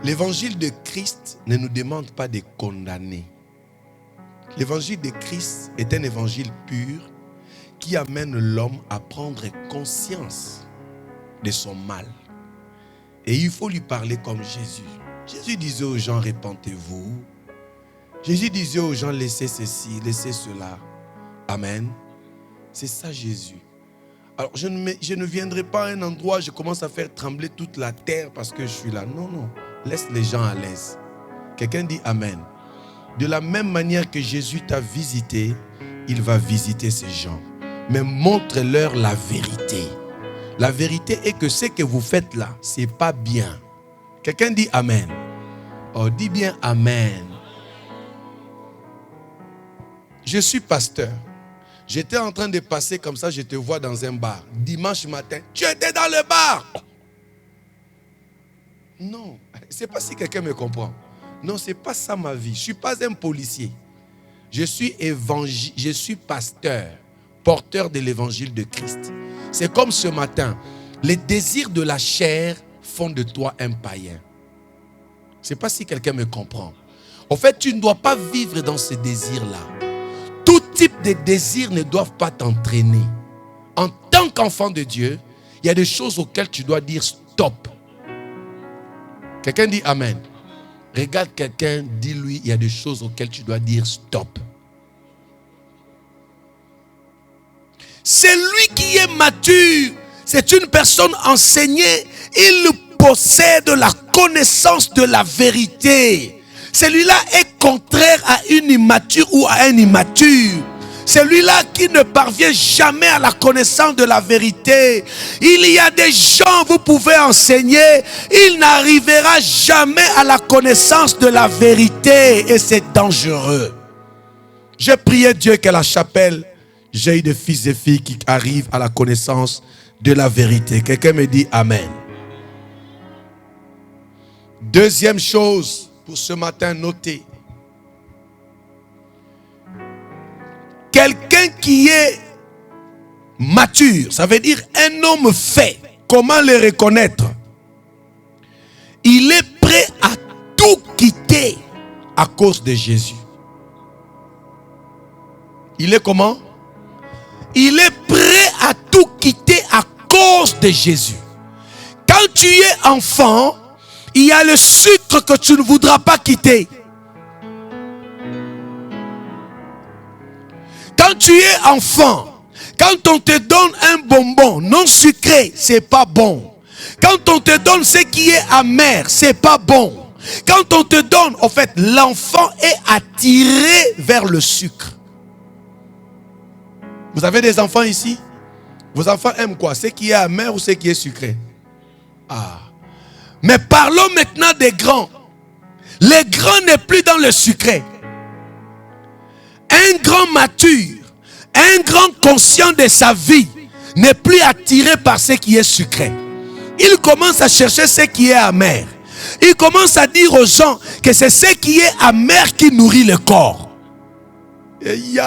L'évangile de Christ ne nous demande pas de condamner. L'évangile de Christ est un évangile pur qui amène l'homme à prendre conscience de son mal. Et il faut lui parler comme Jésus. Jésus disait aux gens, repentez-vous. Jésus disait aux gens, laissez ceci, laissez cela. Amen. C'est ça Jésus. Alors je ne viendrai pas à un endroit, je commence à faire trembler toute la terre parce que je suis là. Non, non. Laisse les gens à l'aise. Quelqu'un dit Amen. De la même manière que Jésus t'a visité, il va visiter ces gens. Mais montre-leur la vérité. La vérité est que ce que vous faites là, ce n'est pas bien. Quelqu'un dit Amen. Oh, dis bien Amen. Je suis pasteur. J'étais en train de passer comme ça, je te vois dans un bar. Dimanche matin, tu étais dans le bar. Non, c'est pas si quelqu'un me comprend. Non, c'est pas ça ma vie. Je suis pas un policier. Je suis pasteur, porteur de l'évangile de Christ. C'est comme ce matin, les désirs de la chair font de toi un païen. C'est pas si quelqu'un me comprend. En fait, tu ne dois pas vivre dans ces désirs-là. Tout type de désirs ne doivent pas t'entraîner. En tant qu'enfant de Dieu, il y a des choses auxquelles tu dois dire stop. Quelqu'un dit Amen. Regarde quelqu'un, dis-lui, il y a des choses auxquelles tu dois dire stop. C'est lui qui est mature. C'est une personne enseignée. Il possède la connaissance de la vérité. Celui-là est contraire à une immature ou à un immature. celui-là qui ne parvient jamais à la connaissance de la vérité. Il y a des gens, vous pouvez enseigner, il n'arrivera jamais à la connaissance de la vérité et c'est dangereux. J'ai prié Dieu qu'à la chapelle, j'ai eu des fils et filles qui arrivent à la connaissance de la vérité. Quelqu'un me dit Amen. Deuxième chose pour ce matin, notez. Quelqu'un qui est mature, ça veut dire un homme fait. Comment le reconnaître? Il est prêt à tout quitter à cause de Jésus. Il est comment? Il est prêt à tout quitter à cause de Jésus. Quand tu es enfant, il y a le sucre que tu ne voudras pas quitter. Quand tu es enfant, quand on te donne un bonbon non sucré, c'est pas bon. Quand on te donne ce qui est amer, c'est pas bon. Quand on te donne, en fait, l'enfant est attiré vers le sucre. Vous avez des enfants ici? Vos enfants aiment quoi? Ce qui est amer ou ce qui est sucré? Ah. Mais parlons maintenant des grands. Les grands n'est plus dans le sucré. Un grand mature, un grand conscient de sa vie n'est plus attiré par ce qui est sucré. Il commence à chercher ce qui est amer. Il commence à dire aux gens que c'est ce qui est amer qui nourrit le corps. Il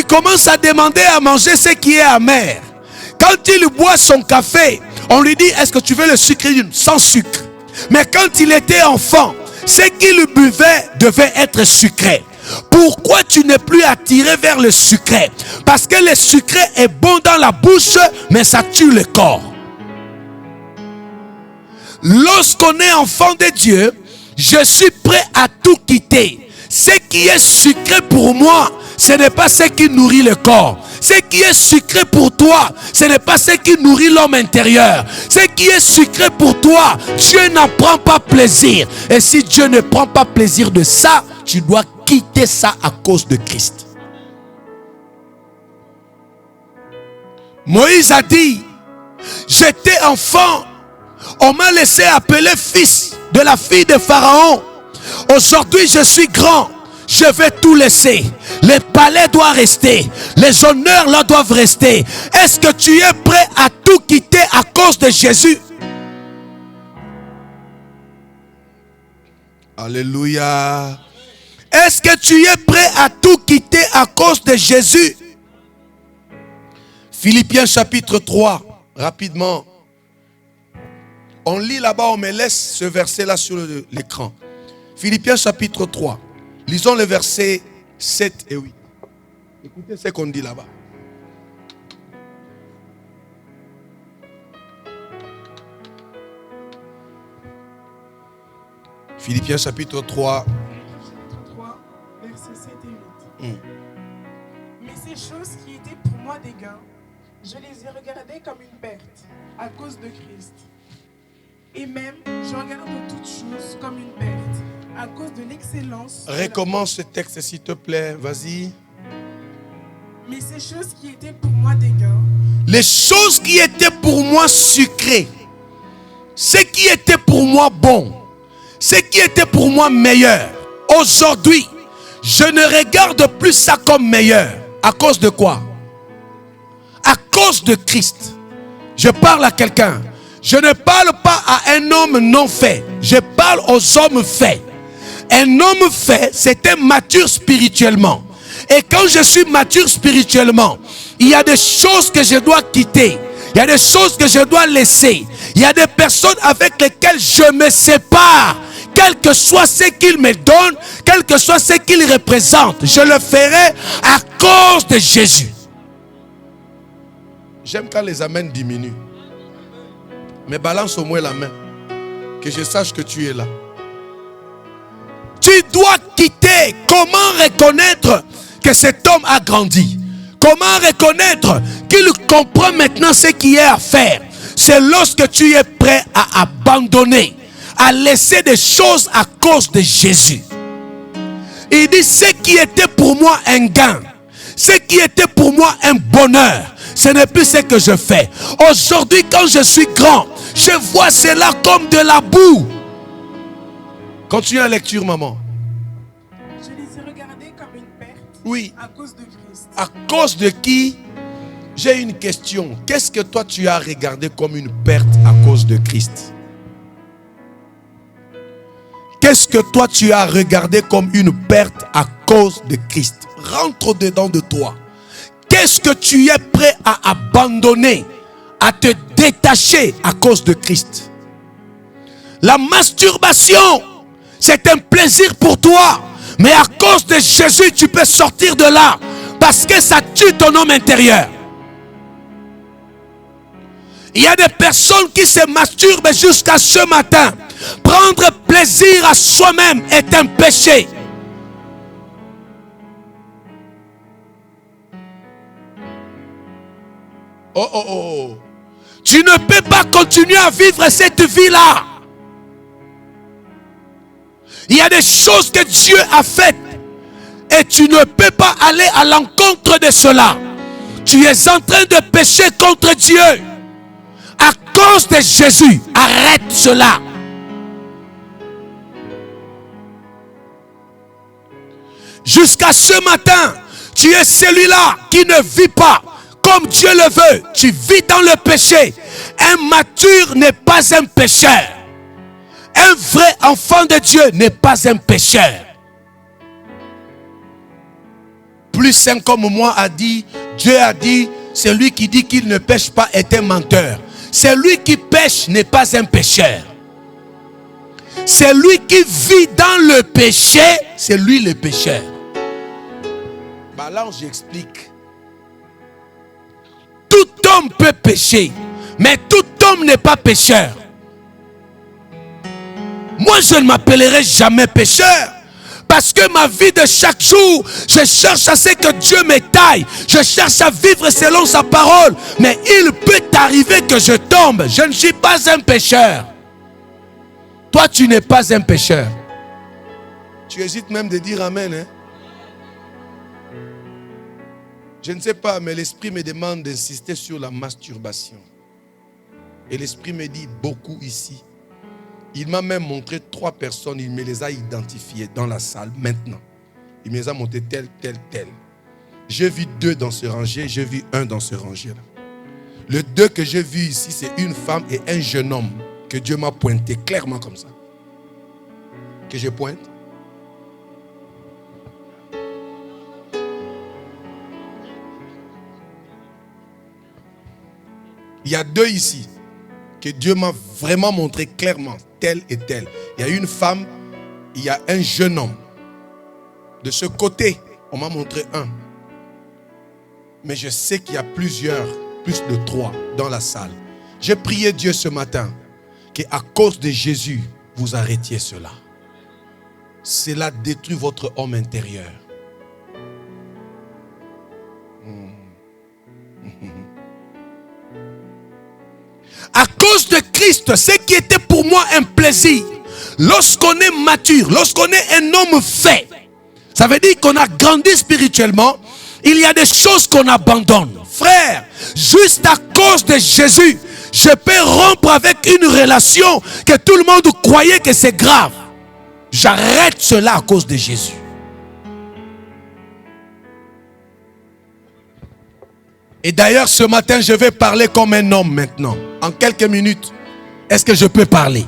commence à demander à manger ce qui est amer. Quand il boit son café, on lui dit, est-ce que tu veux le sucre? Sans sucre. Mais quand il était enfant, ce qu'il buvait devait être sucré. Pourquoi tu n'es plus attiré vers le sucré? Parce que le sucré est bon dans la bouche, mais ça tue le corps. Lorsqu'on est enfant de Dieu, je suis prêt à tout quitter. Ce qui est sucré pour moi, ce n'est pas ce qui nourrit le corps. Ce qui est sucré pour toi, ce n'est pas ce qui nourrit l'homme intérieur. Ce qui est sucré pour toi, Dieu n'en prend pas plaisir. Et si Dieu ne prend pas plaisir de ça, tu dois quitter ça à cause de Christ. Moïse a dit, j'étais enfant, on m'a laissé appeler fils de la fille de Pharaon. Aujourd'hui je suis grand, je vais tout laisser. Les palais doivent rester, les honneurs là doivent rester. Est-ce que tu es prêt à tout quitter à cause de Jésus? Alléluia. Est-ce que tu es prêt à tout quitter à cause de Jésus? Philippiens chapitre 3, rapidement. On lit là-bas, on me laisse ce verset-là sur l'écran. Philippiens chapitre 3. Lisons les versets 7 et 8. Écoutez ce qu'on dit là-bas. Philippiens chapitre 3. Versets 7 et 8. Mais ces choses qui étaient pour moi des gains, je les ai regardées comme une perte à cause de Christ. Et même, je regarde toutes choses comme une perte à cause de l'excellence. Recommence ce texte s'il te plaît, vas-y. Mais ces choses qui étaient pour moi des gains, les choses qui étaient pour moi sucrées, ce qui était pour moi bon, ce qui était pour moi meilleur, aujourd'hui, je ne regarde plus ça comme meilleur. À cause de quoi? À cause de Christ. Je parle à quelqu'un. Je ne parle pas à un homme non fait. Je parle aux hommes faits. Un homme fait, c'est un mature spirituellement. Et quand je suis mature spirituellement, il y a des choses que je dois quitter. Il y a des choses que je dois laisser. Il y a des personnes avec lesquelles je me sépare. Quel que soit ce qu'ils me donnent, quel que soit ce qu'ils représentent, je le ferai à cause de Jésus. J'aime quand les amens diminuent. Mais balance au moins la main. Que je sache que tu es là. Tu dois quitter. Comment reconnaître que cet homme a grandi? Comment reconnaître qu'il comprend maintenant ce qui est à faire? C'est lorsque tu es prêt à abandonner, à laisser des choses à cause de Jésus. Il dit, ce qui était pour moi un gain, ce qui était pour moi un bonheur, ce n'est plus ce que je fais. Aujourd'hui, quand je suis grand, je vois cela comme de la boue. Continue la lecture, maman. Je les ai regardés comme une perte. Oui. À cause de Christ. À cause de qui? J'ai une question. Qu'est-ce que toi tu as regardé comme une perte à cause de Christ? Qu'est-ce que toi tu as regardé comme une perte à cause de Christ? Rentre dedans de toi. Qu'est-ce que tu es prêt à abandonner, à te détacher à cause de Christ? La masturbation, c'est un plaisir pour toi. Mais à cause de Jésus, tu peux sortir de là. Parce que ça tue ton homme intérieur. Il y a des personnes qui se masturbent jusqu'à ce matin. Prendre plaisir à soi-même est un péché. Oh, oh, oh. Tu ne peux pas continuer à vivre cette vie-là. Il y a des choses que Dieu a faites. Et tu ne peux pas aller à l'encontre de cela. Tu es en train de pécher contre Dieu. À cause de Jésus, arrête cela. Jusqu'à ce matin, tu es celui-là qui ne vit pas comme Dieu le veut. Tu vis dans le péché. Un mature n'est pas un pécheur. Un vrai enfant de Dieu n'est pas un pécheur. Plus un comme moi a dit, Dieu a dit, celui qui dit qu'il ne pêche pas est un menteur. Celui qui pêche n'est pas un pécheur. Celui qui vit dans le péché, c'est lui le pécheur. Bah là, j'explique. Tout homme peut pécher, mais tout homme n'est pas pécheur. Moi, je ne m'appellerai jamais pécheur. Parce que ma vie de chaque jour, je cherche à ce que Dieu me taille. Je cherche à vivre selon sa parole. Mais il peut arriver que je tombe. Je ne suis pas un pécheur. Toi, tu n'es pas un pécheur. Tu hésites même de dire amen. Hein? Je ne sais pas, mais l'Esprit me demande d'insister sur la masturbation. Et l'Esprit me dit beaucoup ici. Il m'a même montré 3 personnes, il me les a identifiées dans la salle maintenant. Il me les a montrées tel. J'ai vu 2 dans ce rangé, j'ai vu 1 dans ce rangé-là. Le 2 que j'ai vu ici, c'est une femme et un jeune homme que Dieu m'a pointé clairement comme ça. Que je pointe. Il y a 2 ici que Dieu m'a vraiment montré clairement, tel et tel. Il y a une femme, il y a un jeune homme. De ce côté, on m'a montré 1. Mais je sais qu'il y a plus de 3 dans la salle. J'ai prié Dieu ce matin qu'à cause de Jésus, vous arrêtiez cela. Cela détruit votre homme intérieur. À cause de Christ, ce qui était pour moi un plaisir, lorsqu'on est mature, lorsqu'on est un homme fait, ça veut dire qu'on a grandi spirituellement, il y a des choses qu'on abandonne. Frère, juste à cause de Jésus, je peux rompre avec une relation que tout le monde croyait que c'est grave. J'arrête cela à cause de Jésus. Et d'ailleurs, ce matin, je vais parler comme un homme maintenant. En quelques minutes, est-ce que je peux parler?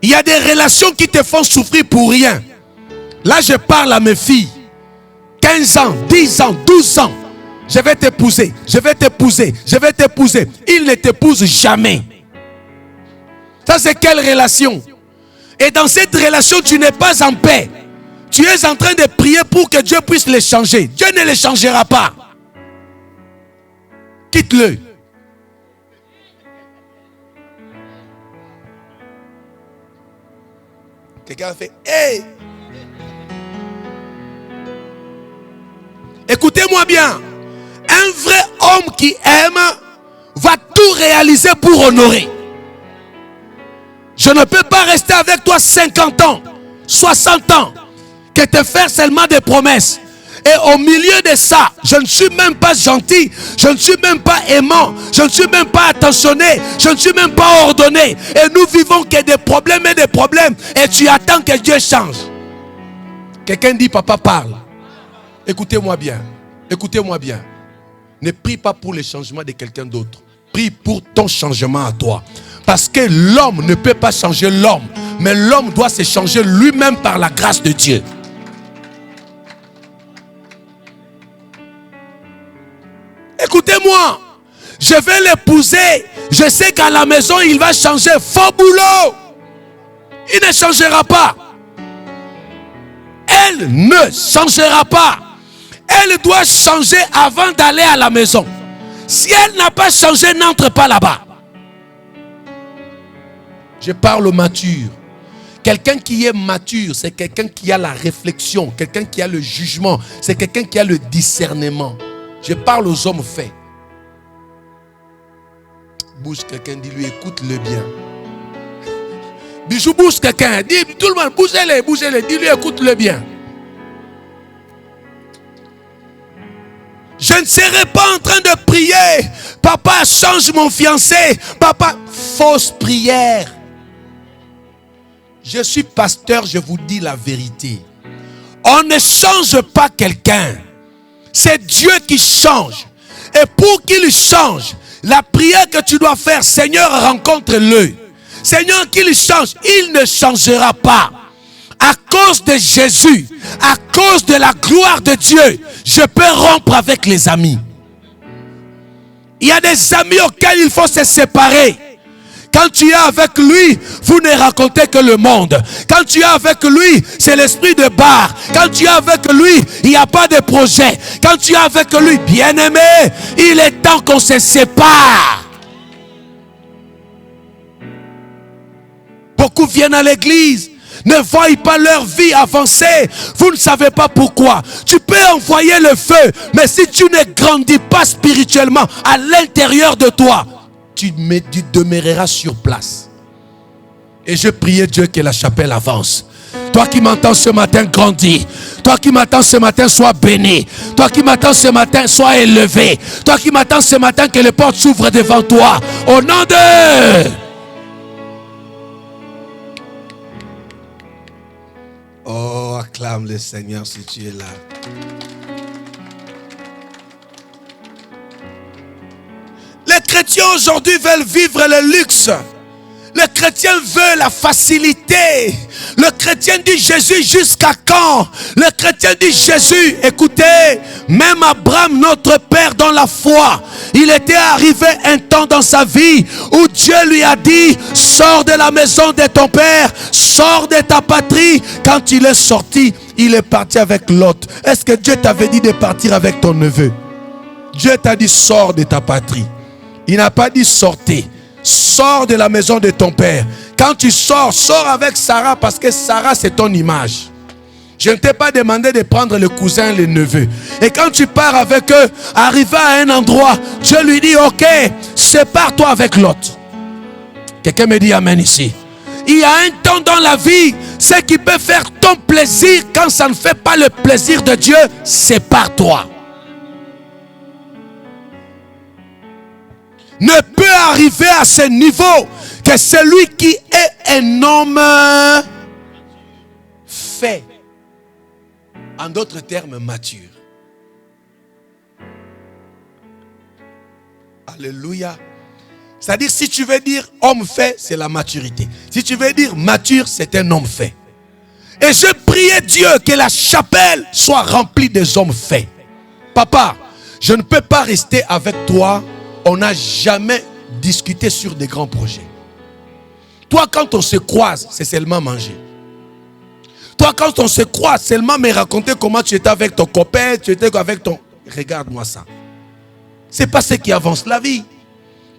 Il y a des relations qui te font souffrir pour rien. Là, je parle à mes filles. 15 ans, 10 ans, 12 ans. Je vais t'épouser, je vais t'épouser, je vais t'épouser. Il ne t'épouse jamais. Ça, c'est quelle relation? Et dans cette relation, tu n'es pas en paix. Tu es en train de prier pour que Dieu puisse les changer. Dieu ne les changera pas. Quitte-le. Quelqu'un a fait hey! Écoutez-moi bien. Un vrai homme qui aime va tout réaliser pour honorer. Je ne peux pas rester avec toi 50 ans. 60 ans, que te faire seulement des promesses. Et au milieu de ça, je ne suis même pas gentil, je ne suis même pas aimant, je ne suis même pas attentionné, je ne suis même pas ordonné. Et nous vivons que des problèmes et des problèmes. Et tu attends que Dieu change. Quelqu'un dit, papa parle. Écoutez-moi bien, écoutez-moi bien. Ne prie pas pour le changement de quelqu'un d'autre. Prie pour ton changement à toi. Parce que l'homme ne peut pas changer l'homme. Mais l'homme doit se changer lui-même par la grâce de Dieu. Écoutez-moi. Je vais l'épouser. Je sais qu'à la maison, il va changer. Faux boulot. Il ne changera pas. Elle ne changera pas. Elle doit changer avant d'aller à la maison. Si elle n'a pas changé, n'entre pas là-bas. Je parle au mature. Quelqu'un qui est mature, c'est quelqu'un qui a la réflexion, quelqu'un qui a le jugement, c'est quelqu'un qui a le discernement. Je parle aux hommes faits. Bouge quelqu'un, dis-lui, écoute-le bien. Bijou, bouge quelqu'un, dis tout le monde, bougez-le, bougez-le, dis-lui, écoute-le bien. Je ne serai pas en train de prier. Papa, change mon fiancé. Papa, fausse prière. Je suis pasteur, je vous dis la vérité. On ne change pas quelqu'un. C'est Dieu qui change. Et pour qu'il change, la prière que tu dois faire, Seigneur, rencontre-le. Seigneur, qu'il change, il ne changera pas. À cause de Jésus, à cause de la gloire de Dieu, je peux rompre avec les amis. Il y a des amis auxquels il faut se séparer. Quand tu es avec lui, vous ne racontez que le monde. Quand tu es avec lui, c'est l'esprit de bar. Quand tu es avec lui, il n'y a pas de projet. Quand tu es avec lui, bien-aimé, il est temps qu'on se sépare. Beaucoup viennent à l'église, ne voient pas leur vie avancer. Vous ne savez pas pourquoi. Tu peux envoyer le feu, mais si tu ne grandis pas spirituellement à l'intérieur de toi, tu demeureras sur place. Et je prie Dieu que la chapelle avance. Toi qui m'entends ce matin, grandis. Toi qui m'entends ce matin, sois béni. Toi qui m'entends ce matin, sois élevé. Toi qui m'entends ce matin, que les portes s'ouvrent devant toi. Au nom de... Oh, acclame le Seigneur si tu es là. Les chrétiens aujourd'hui veulent vivre le luxe. Le chrétien veut la facilité. Le chrétien dit Jésus jusqu'à quand? Le chrétien dit Jésus, écoutez, même Abraham, notre père dans la foi, il était arrivé un temps dans sa vie où Dieu lui a dit, sors de la maison de ton père, sors de ta patrie. Quand il est sorti, il est parti avec Lot. Est-ce que Dieu t'avait dit de partir avec ton neveu? Dieu t'a dit, sors de ta patrie. Il n'a pas dit sortez. Sors de la maison de ton père. Quand tu sors, sors avec Sarah, parce que Sarah c'est ton image. Je ne t'ai pas demandé de prendre le cousin, le neveu. Et quand tu pars avec eux, arrivé à un endroit, Dieu lui dit ok, sépare-toi avec l'autre. Quelqu'un me dit amen ici. Il y a un temps dans la vie, ce qui peut faire ton plaisir, quand ça ne fait pas le plaisir de Dieu, sépare-toi. Ne peut arriver à ce niveau que celui qui est un homme fait. En d'autres termes, mature. Alléluia. C'est-à-dire, si tu veux dire homme fait, c'est la maturité. Si tu veux dire mature, c'est un homme fait. Et je priais Dieu que la chapelle soit remplie des hommes faits. Papa, je ne peux pas rester avec toi. On n'a jamais discuté sur des grands projets. Toi, quand on se croise, c'est seulement manger. Toi, quand on se croise, seulement me raconter comment tu étais avec ton copain, tu étais avec ton... Regarde-moi ça. C'est pas ce qui avance la vie.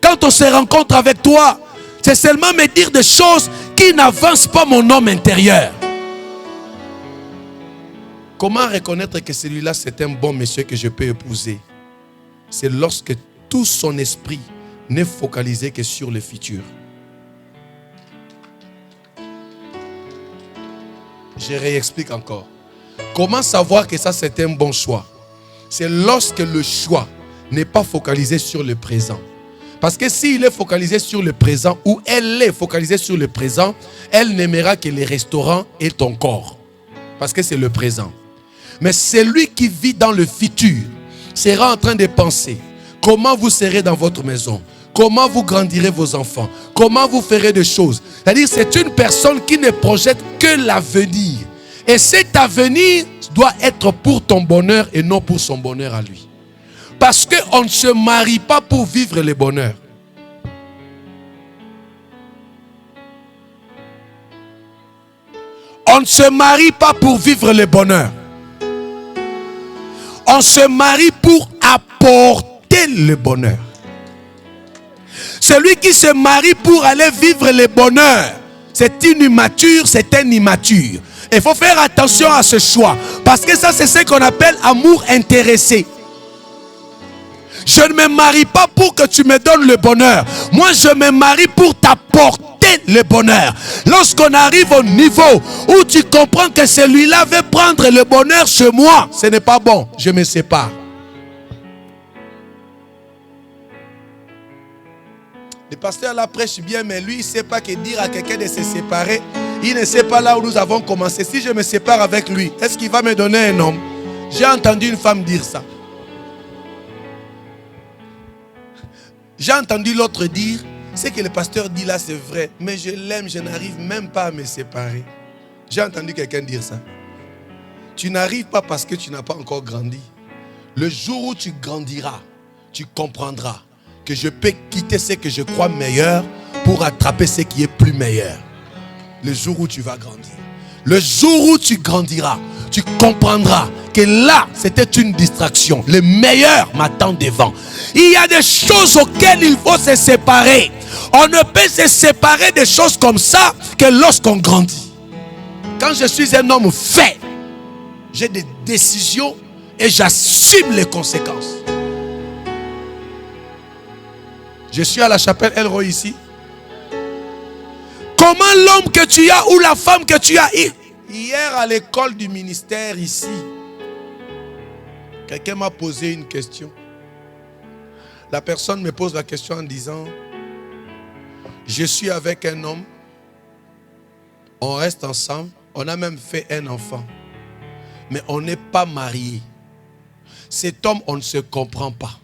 Quand on se rencontre avec toi, c'est seulement me dire des choses qui n'avancent pas mon homme intérieur. Comment reconnaître que celui-là, c'est un bon monsieur que je peux épouser? C'est lorsque tout son esprit n'est focalisé que sur le futur. Je réexplique encore. Comment savoir que ça c'est un bon choix? C'est lorsque le choix n'est pas focalisé sur le présent. Parce que s'il est focalisé sur le présent, ou elle est focalisée sur le présent, elle n'aimera que les restaurants et ton corps. Parce que c'est le présent. Mais celui qui vit dans le futur sera en train de penser comment vous serez dans votre maison, comment vous grandirez vos enfants, comment vous ferez des choses. C'est-à-dire c'est une personne qui ne projette que l'avenir. Et cet avenir doit être pour ton bonheur et non pour son bonheur à lui. Parce qu'on ne se marie pas pour vivre le bonheur. On ne se marie pas pour vivre le bonheur. On se marie pour apporter le bonheur. Celui qui se marie pour aller vivre le bonheur, c'est une immature, c'est un immature. Il faut faire attention à ce choix. Parce que ça, c'est ce qu'on appelle amour intéressé. Je ne me marie pas pour que tu me donnes le bonheur. Moi, je me marie pour t'apporter le bonheur. Lorsqu'on arrive au niveau où tu comprends que celui-là veut prendre le bonheur chez moi, ce n'est pas bon. Je me sépare. Le pasteur là prêche bien, mais lui, il ne sait pas que dire à quelqu'un de se séparer. Il ne sait pas là où nous avons commencé. Si je me sépare avec lui, est-ce qu'il va me donner un homme? J'ai entendu une femme dire ça. J'ai entendu l'autre dire, ce que le pasteur dit là c'est vrai, mais je l'aime, je n'arrive même pas à me séparer. J'ai entendu quelqu'un dire ça. Tu n'arrives pas parce que tu n'as pas encore grandi. Le jour où tu grandiras, tu comprendras que je peux quitter ce que je crois meilleur pour attraper ce qui est plus meilleur. Le jour où tu vas grandir. Le jour où tu grandiras, tu comprendras que là, c'était une distraction. Le meilleur m'attend devant. Il y a des choses auxquelles il faut se séparer. On ne peut se séparer des choses comme ça que lorsqu'on grandit. Quand je suis un homme fait, j'ai des décisions et j'assume les conséquences. Je suis à la chapelle Elroy ici. Comment l'homme que tu as ou la femme que tu as, hier à l'école du ministère ici, quelqu'un m'a posé une question. La personne me pose la question en disant, je suis avec un homme, on reste ensemble, on a même fait un enfant, mais on n'est pas mariés. Cet homme, on ne se comprend pas.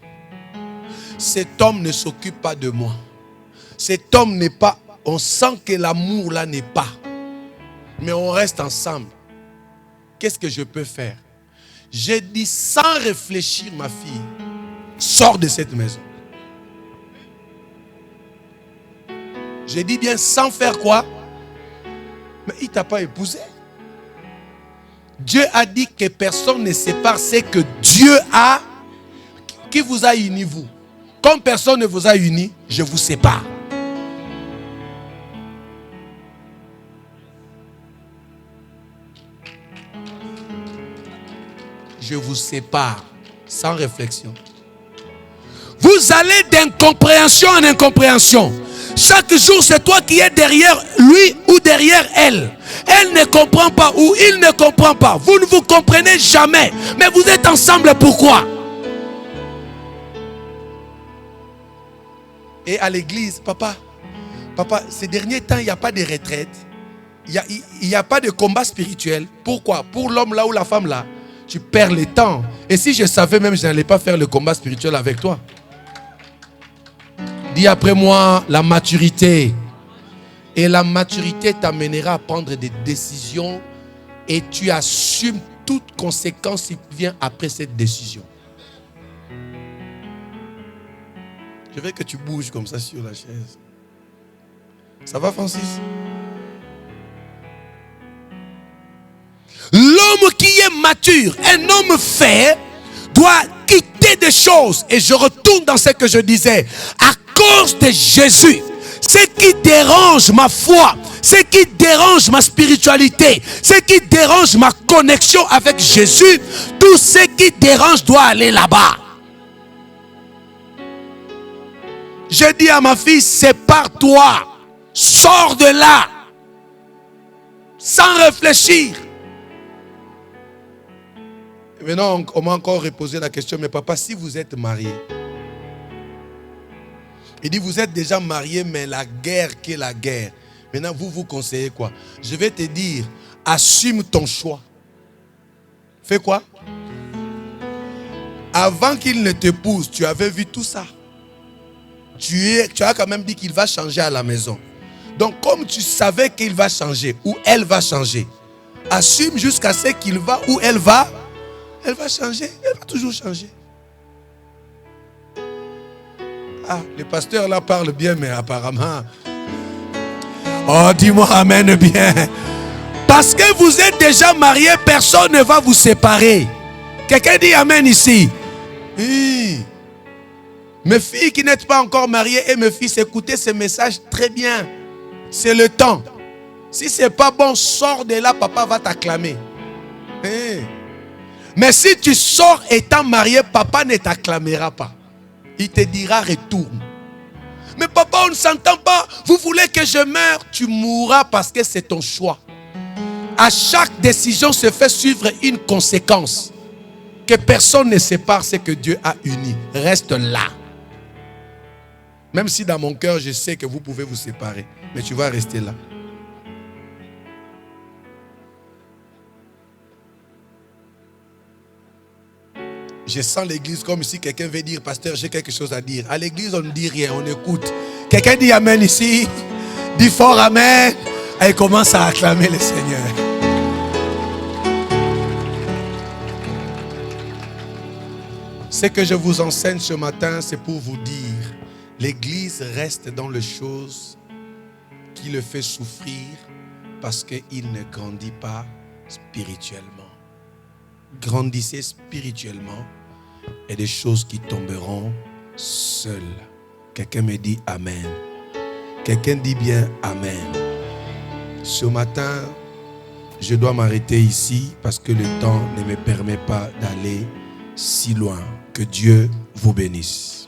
Cet homme ne s'occupe pas de moi. Cet homme n'est pas, on sent que l'amour là n'est pas. Mais on reste ensemble. Qu'est-ce que je peux faire? J'ai dit sans réfléchir, ma fille, sors de cette maison. J'ai dit bien sans faire quoi? Mais il ne t'a pas épousé. Dieu a dit que personne ne sépare ce que Dieu a, qui vous a unis vous. Comme personne ne vous a unis, je vous sépare. Je vous sépare sans réflexion. Vous allez d'incompréhension en incompréhension. Chaque jour, c'est toi qui es derrière lui ou derrière elle. Elle ne comprend pas ou il ne comprend pas. Vous ne vous comprenez jamais. Mais vous êtes ensemble, pourquoi? Et à l'église, papa, ces derniers temps, il n'y a pas de retraite. Il n'y a pas de combat spirituel. Pourquoi? Pour l'homme là ou la femme là, tu perds le temps. Et si je savais même, je n'allais pas faire le combat spirituel avec toi. Dis après moi, la maturité. Et la maturité t'amènera à prendre des décisions et tu assumes toute conséquence qui vient après cette décision. Je veux que tu bouges comme ça sur la chaise. Ça va, Francis? L'homme qui est mature, un homme fait, doit quitter des choses. Et je retourne dans ce que je disais. À cause de Jésus, ce qui dérange ma foi, ce qui dérange ma spiritualité, ce qui dérange ma connexion avec Jésus, tout ce qui dérange doit aller là-bas. Je dis à ma fille, sépare-toi, sors de là, sans réfléchir. Maintenant, on m'a encore reposé la question, mais papa, si vous êtes marié, il dit, vous êtes déjà marié, mais la guerre qu'est la guerre. Maintenant, vous conseillez quoi? Je vais te dire, assume ton choix. Fais quoi? Avant qu'il ne t'épouse, tu avais vu tout ça. Tu as quand même dit qu'il va changer à la maison. Donc, comme tu savais qu'il va changer, ou elle va changer, assume jusqu'à ce qu'il va, ou elle va changer. Elle va toujours changer. Ah, le pasteur là parle bien, mais apparemment... Oh, dis-moi amen bien. Parce que vous êtes déjà mariés, personne ne va vous séparer. Quelqu'un dit amen ici. Oui. Mes filles qui n'êtes pas encore mariées et mes fils, écoutez ce message très bien. C'est le temps. Si c'est pas bon, sors de là, papa va t'acclamer. Mais si tu sors étant marié, papa ne t'acclamera pas. Il te dira retourne. Mais papa, on ne s'entend pas. Vous voulez que je meure? Tu mourras parce que c'est ton choix. À chaque décision se fait suivre une conséquence. Que personne ne sépare ce que Dieu a uni. Reste là. Même si dans mon cœur, je sais que vous pouvez vous séparer. Mais tu vas rester là. Je sens l'église comme si quelqu'un veut dire, pasteur, j'ai quelque chose à dire. À l'église, on ne dit rien, on écoute. Quelqu'un dit amen ici. Dit fort amen. Et commence à acclamer le Seigneur. Ce que je vous enseigne ce matin, c'est pour vous dire, l'église reste dans les choses qui le fait souffrir parce qu'il ne grandit pas spirituellement. Grandissez spirituellement et des choses qui tomberont seules. Quelqu'un me dit amen. Quelqu'un dit bien amen. Ce matin, je dois m'arrêter ici parce que le temps ne me permet pas d'aller si loin. Que Dieu vous bénisse.